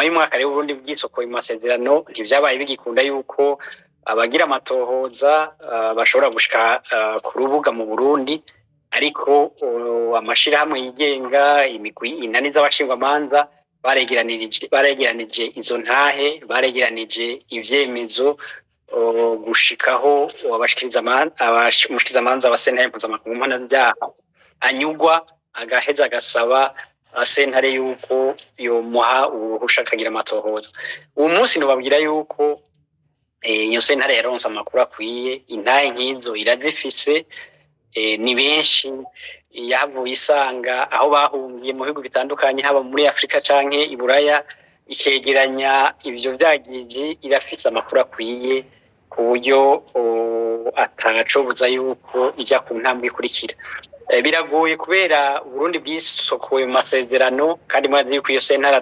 y'umwaka rero Burundi bwisokoye mu masezerano ntivyabaye bigikunda yuko abagira amatohoza bashobora gushika ku rubuga mu Burundi ariko amashirahamwe yigenga imigwi inani z'abashingwamanza baregeranije izo ntahe baregeranije ivyemezo gushikaho abashikirizamanza wa Sena mpuzamakungu mpanavyaha anyugwa agaheza agasaba sentare yuko yomuha uruhusha akagira amatohoza. Uwo munsi nubabwira yuko iyo sentare yaronse amakuru akwiye intahe nk'izo irazifise ni benshi yahavuye isanga aho bahungiye mu bihugu bitandukanye haba muri Afrika canke i Buraya ikegeranya ivyo vyagije irafise amakuru akwiye ku buryo atacobuza yuko ijya ku ntambwe ikurikira. Biragoye kubera Burundi bwisokoye mu masezerano kandi mwazi yuko iyo sentare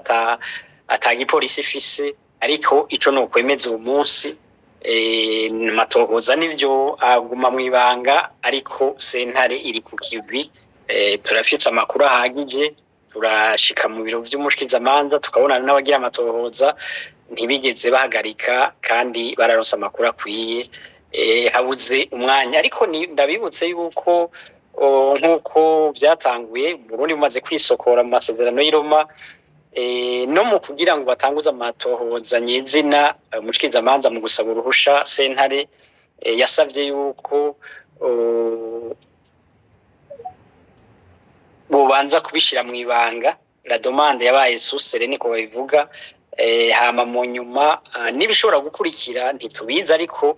atagipolisi ifise ariko ico no kwemeza uwo munsi matohoza nivyo aguma mwibanga ariko sentare iri ku kivi turafitse amakuru ahagije turashika mu biro vy'umushikizamanza tukabonana n'abagira amatohoza ntibigeze bahagarika kandi bararonse amakuru akwiye habuze umwanya ariko ndabibutse yuko nk'uko vyatanguye Burundi bumaze kwisokora mu masezerano y'i Roma no mu kugira ngo batanguze amatohoza nyezina umushikizamanza mu gusaba uruhusha sentare yasavye yuko bobanza kubishira mu ibanga la demande yabaye susere niko babivuga hama mu nyuma nibishobora gukurikira ntitubiza ariko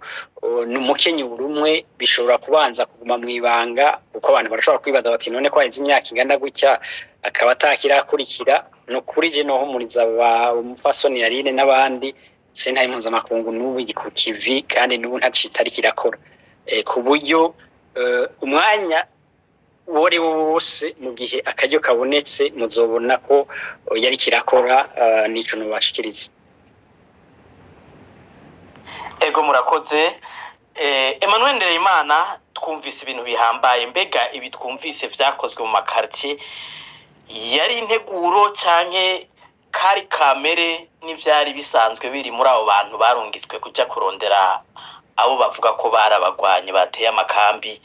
n'umukenyi urumwe bishobora kubanza kuguma mu ibanga kuko abantu barashobora kwibaza bati none ko haize imyaka ingana gutya akaba atakirakurikira no kuri je no humuriza wa umufasoni yarine n'abandi sentare mpuzamakungu n'ubu ku kivi kandi n'ubu ntacitari kirakora ku buryo umwanya wori wose mu gihe akaryo kabonetse muzobona ko yari kirakora nico no bashikiriza. Ego murakoze Emmanuel Ndereyimana twumvise ibintu bihambaye mbega ibi twumvise vyakozwe mu makartie yari integuro canke kari kamere n'ivyari bisanzwe biri muri abo bantu barungitswe kuja kurondera abo bavuga ko barabagwanye bateye amakambi?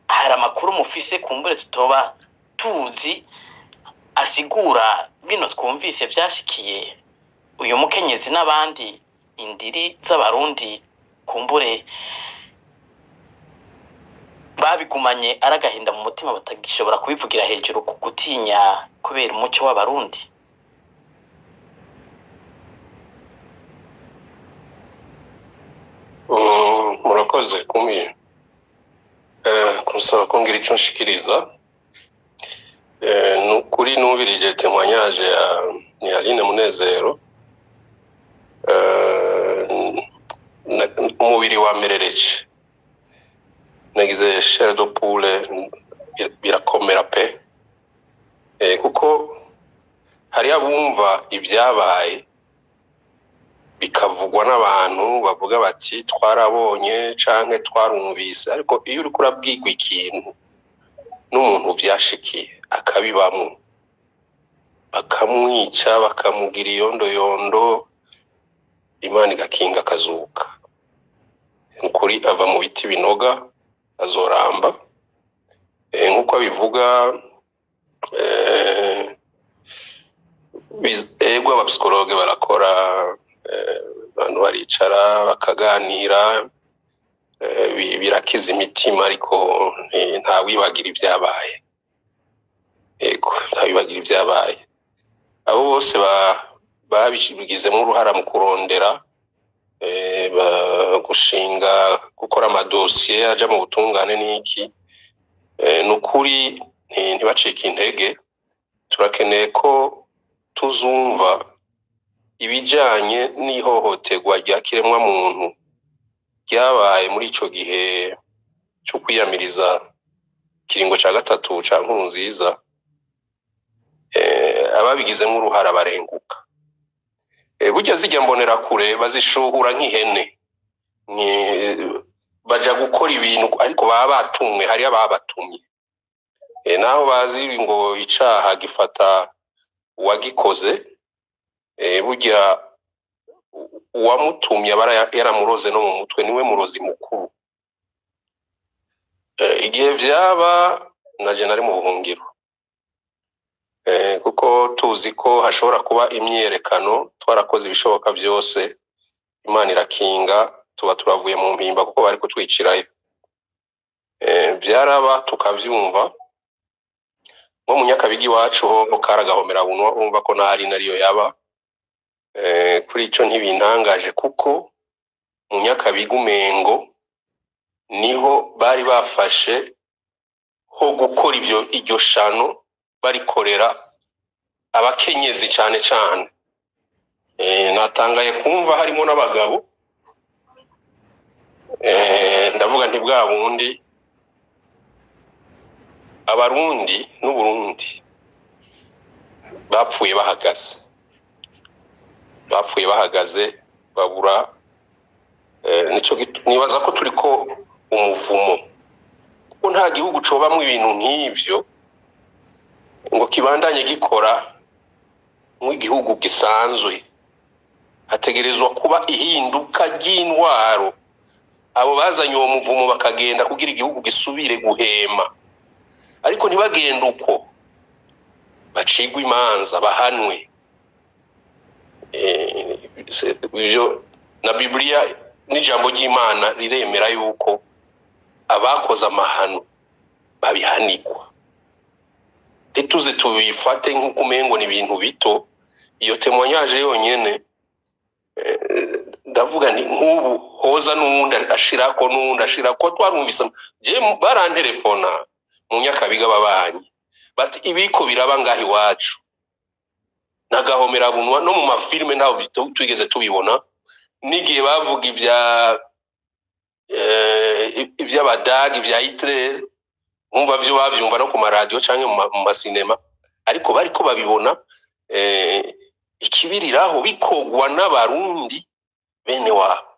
Hari amakuru mufise kumbure tutoba tuzi asigura bino twumvise vyashikiye uyu mukenyezi n'abandi indiri z'abarundi kumbure babigumanye aragahinda mu mutima batagishobora kubivugira hejuru ku gutinya kubera umuco w'abarundi? murakoze kumwe kusaba ko ngira ico nshikiriza. Nukuri numvirije témoignage ya Aline Munezero. Umubiri wamerereje, nagize chair de poule, birakomera pe, kuko hari abumva ibyabaye bikavugwa n'abantu bavuga bati twarabonye canke twarumvise, ariko iyo uri kurabwirwa ikintu n'umuntu byashikiye akabibamwo bakamwica bakamugira iyondo Imana igakinga akazuka, ukuri ava mu biti binoga azoramba. Nkuko bivuga ego abapsikologe barakora, abantu baricara bakaganira, birakiza imitima, ariko nta wibagira ibyabaye. Ego nta wibagira ibyabaye. Abo bose babishigizemo uruhara mu kurondera, gushinga, gukora amadosiye aja mu butungane n'iki, nukuri ntibacike intege. Turakeneye ko tuzumva ibijanye n'ihohoterwa rya kiremwa muntu ryabaye muri ico gihe cyo kwiyamiriza kiringo ca gatatu ca Nkurunziza. Ababigizemo uruhara barenguka. Burya zijya mbonera kure bazishuhura nk'ihene, baja gukora ibintu ariko baba batumwe, hari ababatumye. Naho bazi ngo icaha gifata uwagikoze, burya uwamutumye abara yaramuroze no mu mutwe, niwe murozi mukuru. Igihe vyaba naje nari mu buhungiro, kuko tuzi ko hashobora kuba imyerekano, twarakoze ibishoboka byose, Imana irakinga, tuba turavuye mu mpimba kuko bari kutwicirayo. Byaraba tukavyumva, nko mu Nyakabigi wacu ho karagahomera bunwa, umva ko nari nariyo yaba. Kuri ico ntibintangaje, kuko mu Nyakabigi umengo niho bari bafashe ho gukora iryo shano, barikorera abakenyezi cyane cyane. Natangaye kumva harimo n'abagabo, ndavuga nti bwa bundi abarundi n'Uburundi bapfuye bahagaze babura. Nico nibaza ko turiko umuvumo, kuko nta gihugu cobamwe ibintu nk'ivyo ngo kibandanye gikora nk'igihugu gisanzwe. Hategerezwa kuba ihinduka ry'intwaro, abo bazanye uwo muvumo bakagenda kugira igihugu gisubire guhema, ariko ntibagenda uko, bacigwa imanza, bahanwe. Ivyo na Biblia n'ijambo ry'Imana riremera yuko abakoze amahano babihanirwa. Ntituze tubifate nk'uko umengo ni ibintu bito. Iyo témoignage yonyene, ndavuga nti nk'ubu hoza n'uwundi ashirako twarumvise je barantelefona mu Nyakabiga babanyi bati ibiko biraba ngahi wacu nagahomera bunwa, no mu mafilme naho twigeze tubibona, nigiye bavuga ivy'abadagi ivya Hitler, umva byo bavyumva no ku maradiyo canke mu masinema, ariko bariko babibona ikibiriraho bikogwa n'abarundi bene wabo.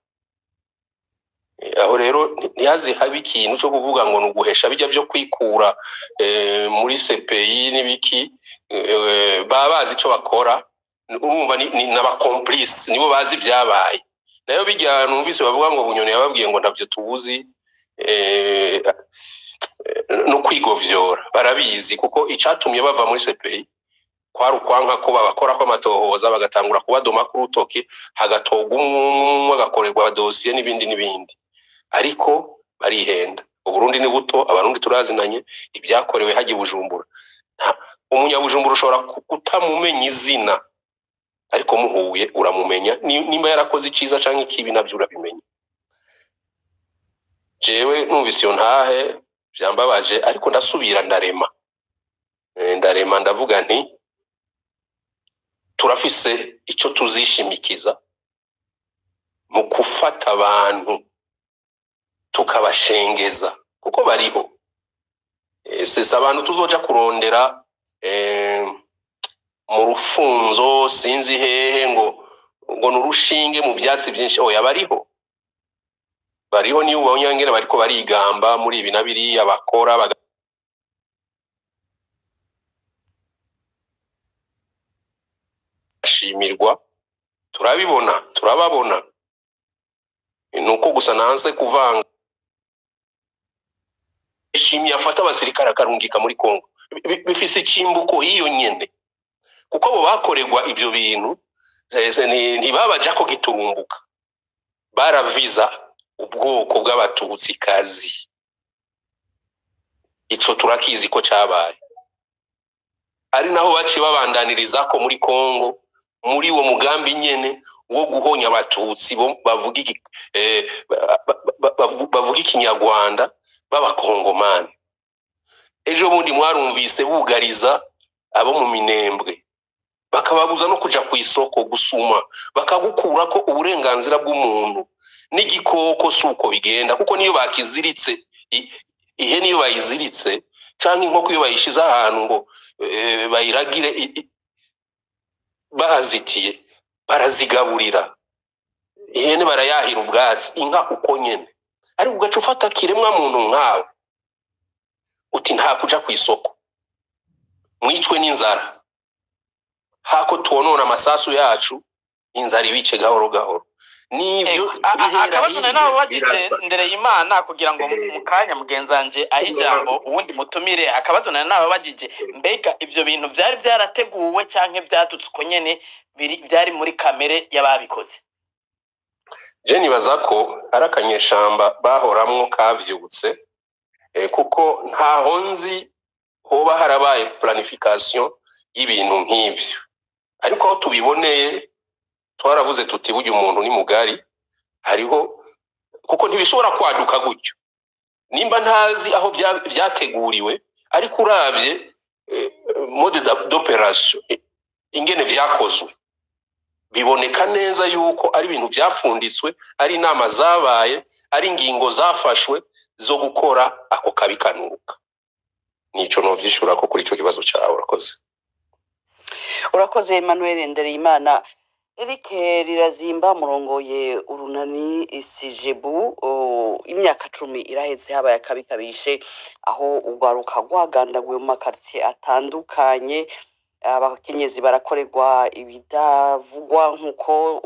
aho rero ntiyaze haba ikintu cyo kuvuga ngo nuguhesha bijya byo kwikura muri CPI n'ibiki baba bazi icyo bakora urumva ni n'abacomplice nibo bazi byabaye nayo bijya numvise bavuga ngo Bunyoni yababwiye ngo ndavyo tubuzi no kwigovyora barabizi kuko icatumye bava muri CPI kwari ukwanka ko babakora ko amatohoza bagatangura kubadoma ku rutoke hagatogwa umwe agakorerwa dosiye n'ibindi ariko barihenda Uburundi ni buto abarundi turazinanye ibyakorewe hagiye Bujumbura umunyabujumbura ushobora kutamumenya izina ariko muhuye uramumenya nimba yarakoze iciza canke ikibi navyo urabimenya jewe numvise iyo ntahe byambabaje ariko ndasubira ndarema ndavuga nti turafise ico tuzishimikiza mu kufata abantu tukabashengeza kuko bariho sesa abantu tuzoja kurondera mu rufunzo sinzi hehe ngo nurushinge mu byatsi byinshi oya bariho niyo ubonye ngene bariko barigamba muri ibi nabiri abakora bashimirwa turababona nuko gusa nanse kuvanga ishimye afata abasirikare akarungika muri Kongo bifise icimbuko hiyo nyene kuko abo bakoregwa ibyo bintu ntibabaja ko giturumbuka baraviza ubwoko bw'abatutsi kazi ico turakizi ko cabaye ari naho baci babandaniriza ko muri Kongo muri wo mugambi nyene wo guhonya abatutsi bo bavuga ikinyarwanda b'abakongomani ejo bundi mwarumvise bugariza abo mu Minembwe bakababuza no kuja ku isoko gusuma bakagukura ko uburenganzira bw'umuntu n'igikoko suko bigenda kuko niyo bakiziritse ihene iyo bayiziritse canke inkoko iyo bayishize ahantu ngo bayiragire bazitiye barazigaburira ihene barayahira ubwatsi inka uko nyene ari ugaca ufata kiremwa muntu nkawe uti nta kuja ku isoko mwicwe n'inzara hako tuonona amasasu yacu inzara ibice gahoro gahoro nivyo akabazo nabo bagije ndere Imana kugira ngo mukanya mugenzanje ahijambo ubundi mutumire akabazo nabo bagije mbega ivyo bintu byari byarateguwe canke byatutse uko nyene byari muri kamere y'ababikoze je nibaza ko arakanyeshamba bahoramwo kavyutse kuko ntaho nzi hoba harabaye planification y'ibintu nk'ivyo ariko aho tubiboneye twaravuze tuti burya umuntu ni mugari hariho kuko ntibishobora kwaduka gutyo nimba ntazi aho byateguriwe ariko uravye mode d'opération ingene vyakozwe biboneka neza yuko ari ibintu byapfunditswe ari inama zabaye ari ingingo zafashwe zo gukora ako kabikanuka nico no vyishura ko kuri ico kibazo cyawe urakoze Emmanuel Ndereyimana. Eric Rirazimba murongoye urunani Sijebu imyaka 10 iraheze habaye akabikabishe aho ugwaruka rwagandaguye mu makartie atandukanye abakenyezi barakorerwa ibidavugwa nkuko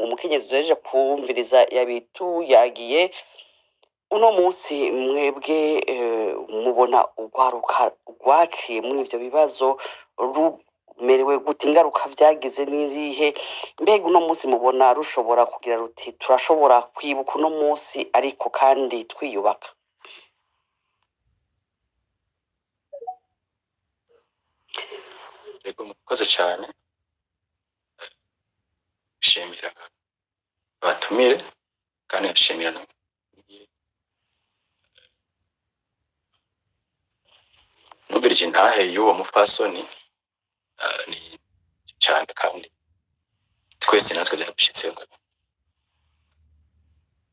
umukenyezi ureje kumviriza yabitu yagiye uno munsi mwebwe mubona ugwaruka rwaciye muri ivyo bibazo merewe gute ingaruka vyagize nizihe mbega uno munsi mubona rushobora kugira ruti turashobora kwibuka uno munsi ariko kandi twiyubaka Yego mukoze cyane shimira batumire kandi shimira n'ubirije ntahe y'uwo mufasoni ni cyane kandi twese natwe byadushitseho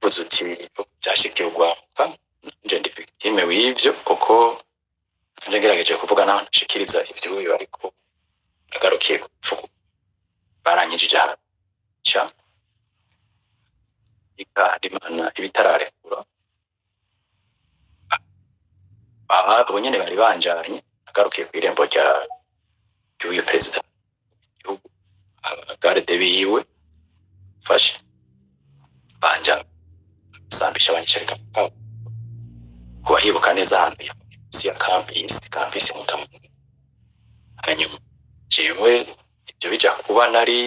vuze uti byashikiye ugwaruka nje ndi victime w'ivyo kuko ngerageje kuvuga naho nashikiriza ivyuyo ariko nagarukiye kuvuga baranyijije cha ikandi Imana ibitararekura abo nyene bari banjanye agarukiye ku irembo ry'uyu perezida w'igihugu abagarde biwe fashe banja sambisha abanyicarika kuba hibuka neza ahantu si ya campus mutamu hanyuma jewe ibyo bija kuba nari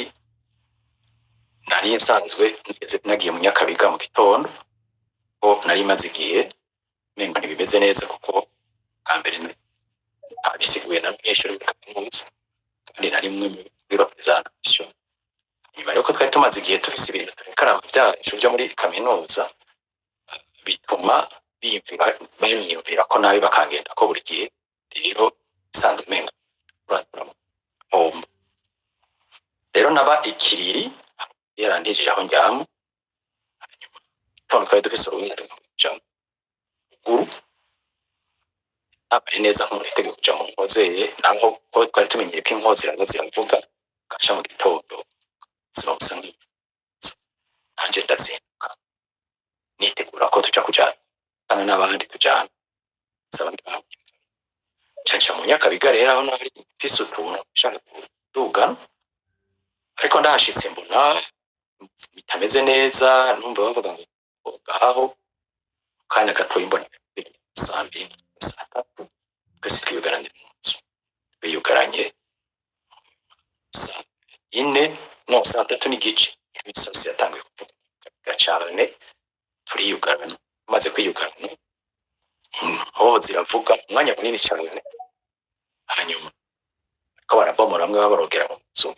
nsanzwe nagiye mu Nyakabiga mu gitondo ko nari maze igihe menga ntibimeze neza kuko kambere abisiguye na mweshuri muri kaminuza kandi nari mwe muri representation nyuma yuko twari tumaze igihe tufise ibintu turekarama byacu byo muri kaminuza bituma banyiyumvira ko nabi bakangenda ko buri gihe rero sanzwe menga uraturamo rero naba ikiriri yarandijije aho njyamo twari dufise urubuga rw'ijambo guru abari neza nk'umutegeko kuja mu nkozeye naho ko twari tumenyeye ko inkozi ziravuga gasha mu gitondo ziramusanga nanje ndazinduka nitegura ko tuja kujana kana n'abandi tujana sabandi bamwe caca mu Nyakabiga rero aho nari mfise utuntu nshaka kudugana ariko ndahashitse mbona bitameze neza numva bavuga ngo gaho kanya gato imbona sambi satatu twese twiyugaranye munzu twiyugaranye ine no satatu n'igice imisasi yatangiye kuvuga cyane turiyugarana maze kwiyugarana aho ziravuga umwanya munini cyane hanyuma ko barabomora amwe babarogera mu nzu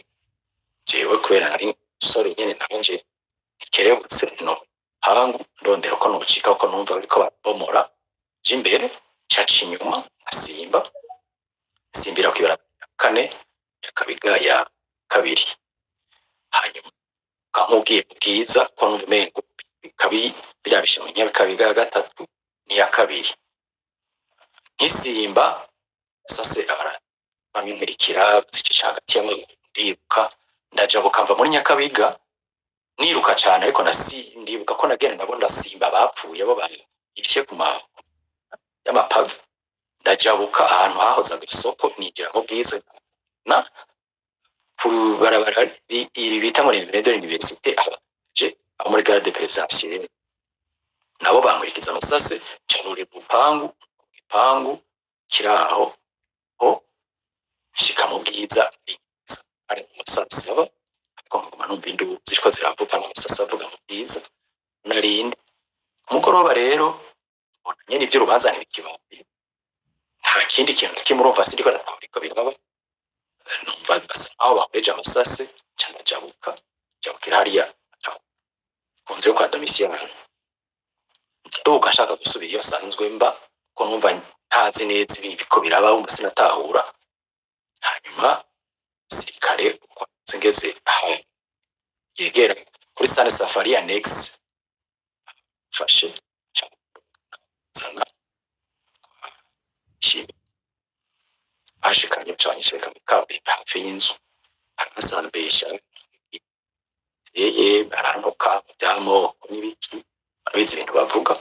jewe kubera nari sore nyene nanje ikerebutse no hangu ndondera ko nocika ko numva ariko barabomora jimbere caca inyuma asimba simbira kwibara kane Nyakabiga ya kabiri hanyuma kamubwiye bwiza ko n'umengo bikabi birabishe mu Nyakabiga ya gatatu ni ya kabiri nkisimba sase bamwimurikira zicisha hagati y'amaguru ndaja bukamva muri Nyakabiga niruka cyane ariko ndibuka ko nagenda ndabona simba bapfuye bo banyishe ku y'amapave ndajabuka ahantu hahoze agasoko nigira mu bwiza na barabara iri bita muri université abaje muri garde de présidentielle nabo bamurikiza amasase cyane ipangu kiraho ho shika mu bwiza ari umusase aba ariko ngoma numva induru ziriko ziravuga n'amasase avuga mu bwiza narindi umugoroba rero nyene ibyo rubanza ntibikibaye nta kindi kintu kimurumva siriko aratamuriko biraba numva basa aho bakoreje amasase cyane jabukira hariya kunze kwa Domitien ndoga shaka gusubira iyo sanzwe mba ko numva ntazi neza ibiko biraba umva sinatahura hanyuma sikare ngeze yegera kuri Sane Safari Annex fashe sana chibi ashikanye cyane sheka mikabe hafi y'inzu arasanbesha baranuka byamo n'ibiki abizi ibintu bavuga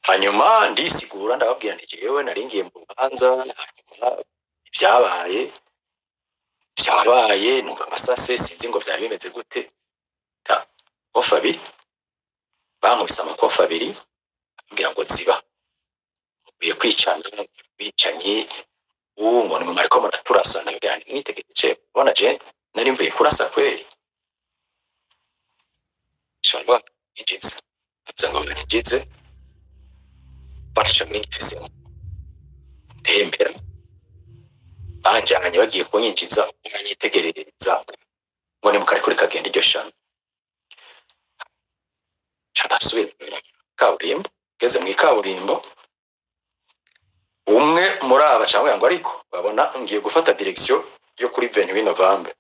hanyuma ndisigura ndababwira nti jewe naringiye mu banza hanyuma byabaye numva amasase sinzi ngo byari bimeze gute kofa abiri bankubise amakofa abiri ambwira ngo ziba uye kwicana bicanye ngo ni mu ariko muraturasa nabwira nti mwitegereje bona je nari mvuye kurasa kweli shamba injitse ngo injitse baca mwingese ndembera banjanye bagiye kunyinjiza umanyitegerereza ngo ni mukari kuri kagenda iryo shano cyarasubira kaburimbo geze mu kaburimbo umwe muri aba cyangwa ngo ariko babona ngiye gufata direction yo kuri 28 November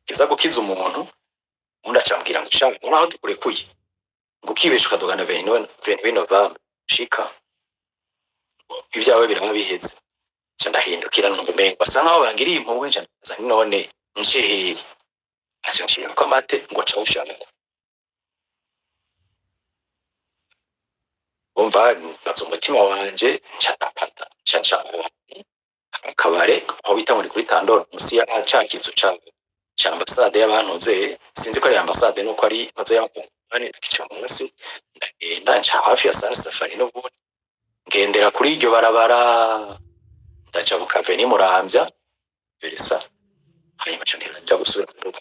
kiza gukiza umuntu undi acambwira ngo shaka ngo naho dukurekuye ngo kibesha ukadogana 28 November shika ibyawe biraba biheze ndahindukira n'umengo basa nkaho bangiriye impuhwe nje none nsheheri acashira ko amate ngo cawushana umva bazo umutima wanje ncanapata ncanca akabare aho bita muri kuri Tandora musi ya cakizo ca ambasade y'abantuze sinzi ko ari ambasade nuko ari nkozo y'abandi nakica munsi ndagenda nca hafi ya Safari no bundi ngendera kuri iryo barabara ndaca bukaveni Muramvya verisa hanyuma cyane njya gusubira mu rugo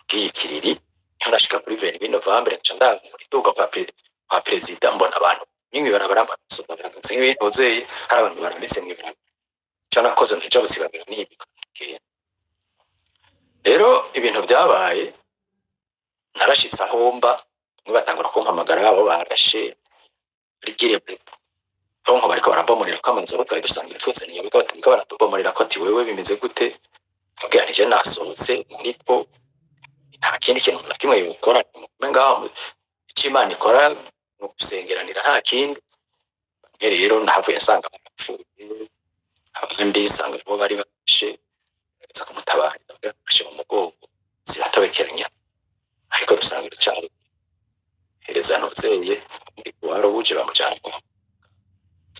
bw'ikiriri niho nashika kuri 20 Novembre nca ndaga muri duga kwa perezida mbona abantu nimwe barabara soda byaganze nk'ibintu zeye hari abantu barambitse mu ibara cyane akoze nje busigabira n'ibika rero ibintu byabaye narashitse ahomba batangura kumpamagara abo barashe rigire Ronko bariko barabomorera ko amazi aho twari dusanzwe twose niyo biga batumika baratubomorera ko ati wewe bimeze gute abwira nije nasohotse ariko nta kindi kintu na kimwe yokora ngaho Imana ikora no gusengeranira nta kindi rero nahavuye asanga barapfuye abandi sanga bo bari bashe za kumutabara bashe mu mugongo ziratabekeranya ariko dusanga cyane hereza nozeye muri kuwaro buje bamujana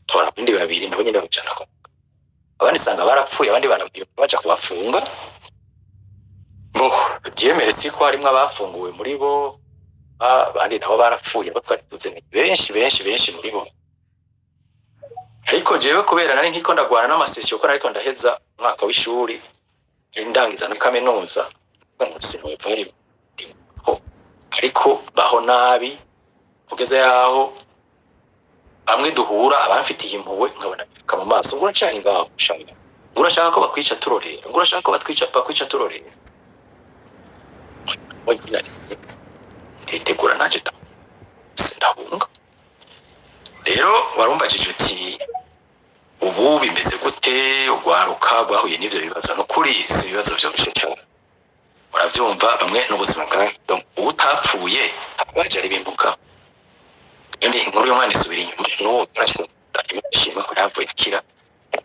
tora bindi babiri nabo nyine bamujana ko abandi sanga barapfuye abandi baja kubafunga bo diemere siko harimo abafunguwe muri bo abandi nabo barapfuye batwari tuze benshi muri bo ariko jewe kubera nari nkiko ndagwana n'amasesio ko nariko ndaheza umwaka w'ishuri ndangiza na kaminuza sinumvaye ariko baho nabi kugeza yaho bamwe duhura abamfitiye impuwe nkabona kama maso ngura cyane ngaho shanga ngurashaka ko bakwica turorera ngurashaka ko bakwica turorera itegura nanje ndahunga rero warumbajije uti ubu bimeze gute ugwaruka gwahuye n'ivyo bibazo no kuri si bibazo byoroshye cyane uravyumva bamwe n'ubuzima bwa donc utapfuye abaje ari bimbuka ndi nkuru y'umwana isubira inyuma n'uwo turashima ko yavuye kira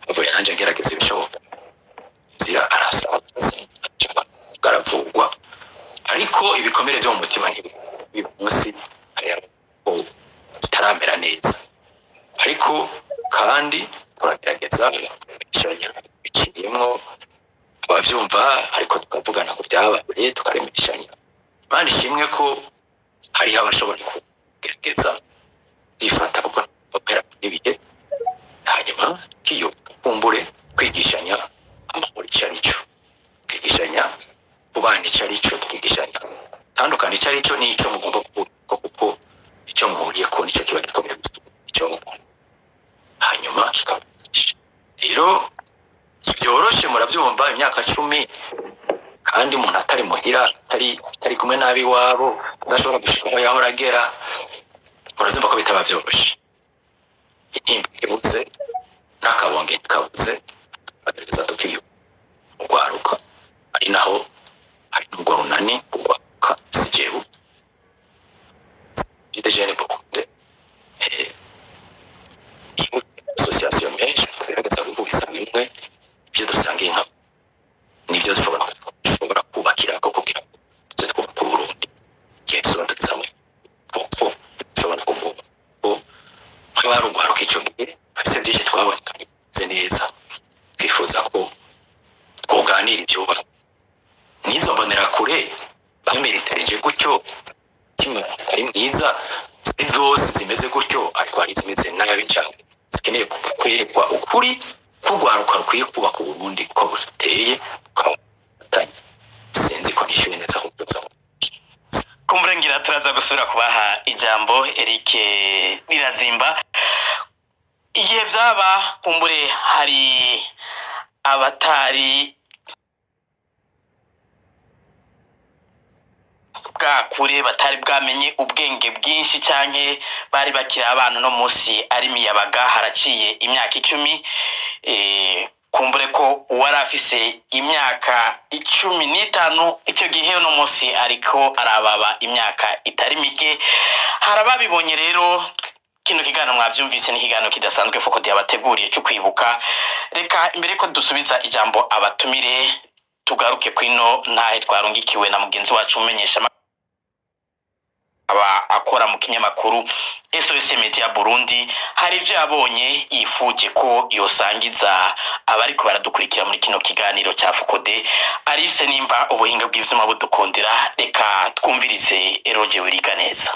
avuye nanje ngerageza ibishoboka zira arasa garavugwa ariko ibikomere byo mu mutima uyu munsi tutaramera neza ariko kandi turagerageza ishanya bikirimo abavyumva ariko tukavugana ku byabaye tukaremeshanya Imana ishimwe ko hari abashobora kugerageza ifata kuko opera ibihe hanyuma kiyo kumbure kwigishanya amahoro cyarico kwigishanya ubana cyarico kwigishanya tandukana cyarico nico mugomba kuko icyo muhuriye ko nicyo kiba gikomeye icyo hanyuma rero byoroshe murabyumva imyaka 10 kandi umuntu atari muhira atari kumwe nabi wabo adashobora gushika yahora agera murazumva ko bitaba byoroshe ibutse nakabonge kabuze agereza tukiyo ugwaruka ari naho hari n'ubwo runani kugwaka sijebu Jidejene bokunde association menshi kugerageza guhuriza hamwe ibyo dusangiye nka nibyo dushobora kubakira ko kugira ngo twubake Burundi igihe tuzoba tugezamo kuko dushobora kuvuga ko nk'abarugwaruka icyo gihe twese byinshi twabonye neza twifuza ko twoganira ibyo nizo mbonera kure bameriterije gutyo kimwe ari mwiza zose zimeze gutyo ariko ari zimeze nabi cyane zikeneye kwerekwa ukuri kugwaruka rukwiye kubaka Burundi ko buteye ukatanye sinzi ko nishyuye neza kuko kumurengera turaza gusubira kubaha ijambo Eric Rirazimba igihe byaba kumbure hari abatari bwakure batari bwamenye ubwenge bwinshi cyane bari bakira abantu no munsi ari miyabaga haraciye imyaka 10 kumbure ko wari afise imyaka 15 icyo gihe no munsi ariko arababa imyaka itari mike harababibonye rero kino kigano mwavyumvise ni kigano kidasanzwe foko yabateguriye cyo kwibuka reka imbere ko dusubiza ijambo abatumire tugaruke kwino ntahe twarungikiwe na mugenzi wacu umenyesha aba akora mu kinyamakuru SOS Media Burundi. Hari ivyo yabonye yifuje ko yosangiza abariko baradukurikira muri kino kiganiro cya Fukode. Arise nimba ubuhinga bw'ivyuma budukundira, reka twumvirize Eroge Wirikaneza.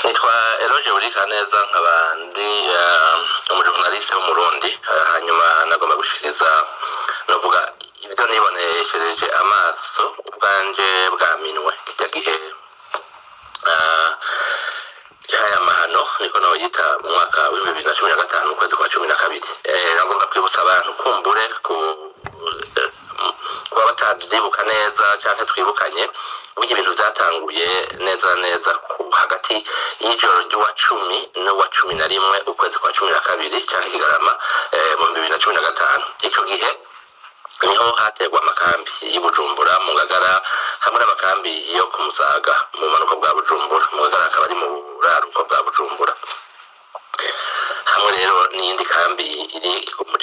Nitwa Eroge Wirikaneza, nkabandi umujurnaliste w'umurundi. Hanyuma nagomba gushikiriza novuga ibyo niboneshereje amaso ubwanje bwaminwe kijya gihe haya mahano niko noyita mu mwaka wa 2015 ukwezi kwa 12. Nagomba kwibutsa abantu kumbure kuba batavyibuka neza canke twibukanye burya ibintu vyatanguye neza hagati y'ijoro ry'uwa 10 n'uwa 11 ukwezi kwa 12 canke Kigarama mu 2015. Ico gihe niho hategwa amakambi y'Ibujumbura mu Ngagara hamwe n'amakambi yo ku Musaga mu manuko bwa Bujumbura. Mu Ngagara akaba ari mu buraruko bwa Bujumbura, hamwe rero n'iyindi kambi iri mu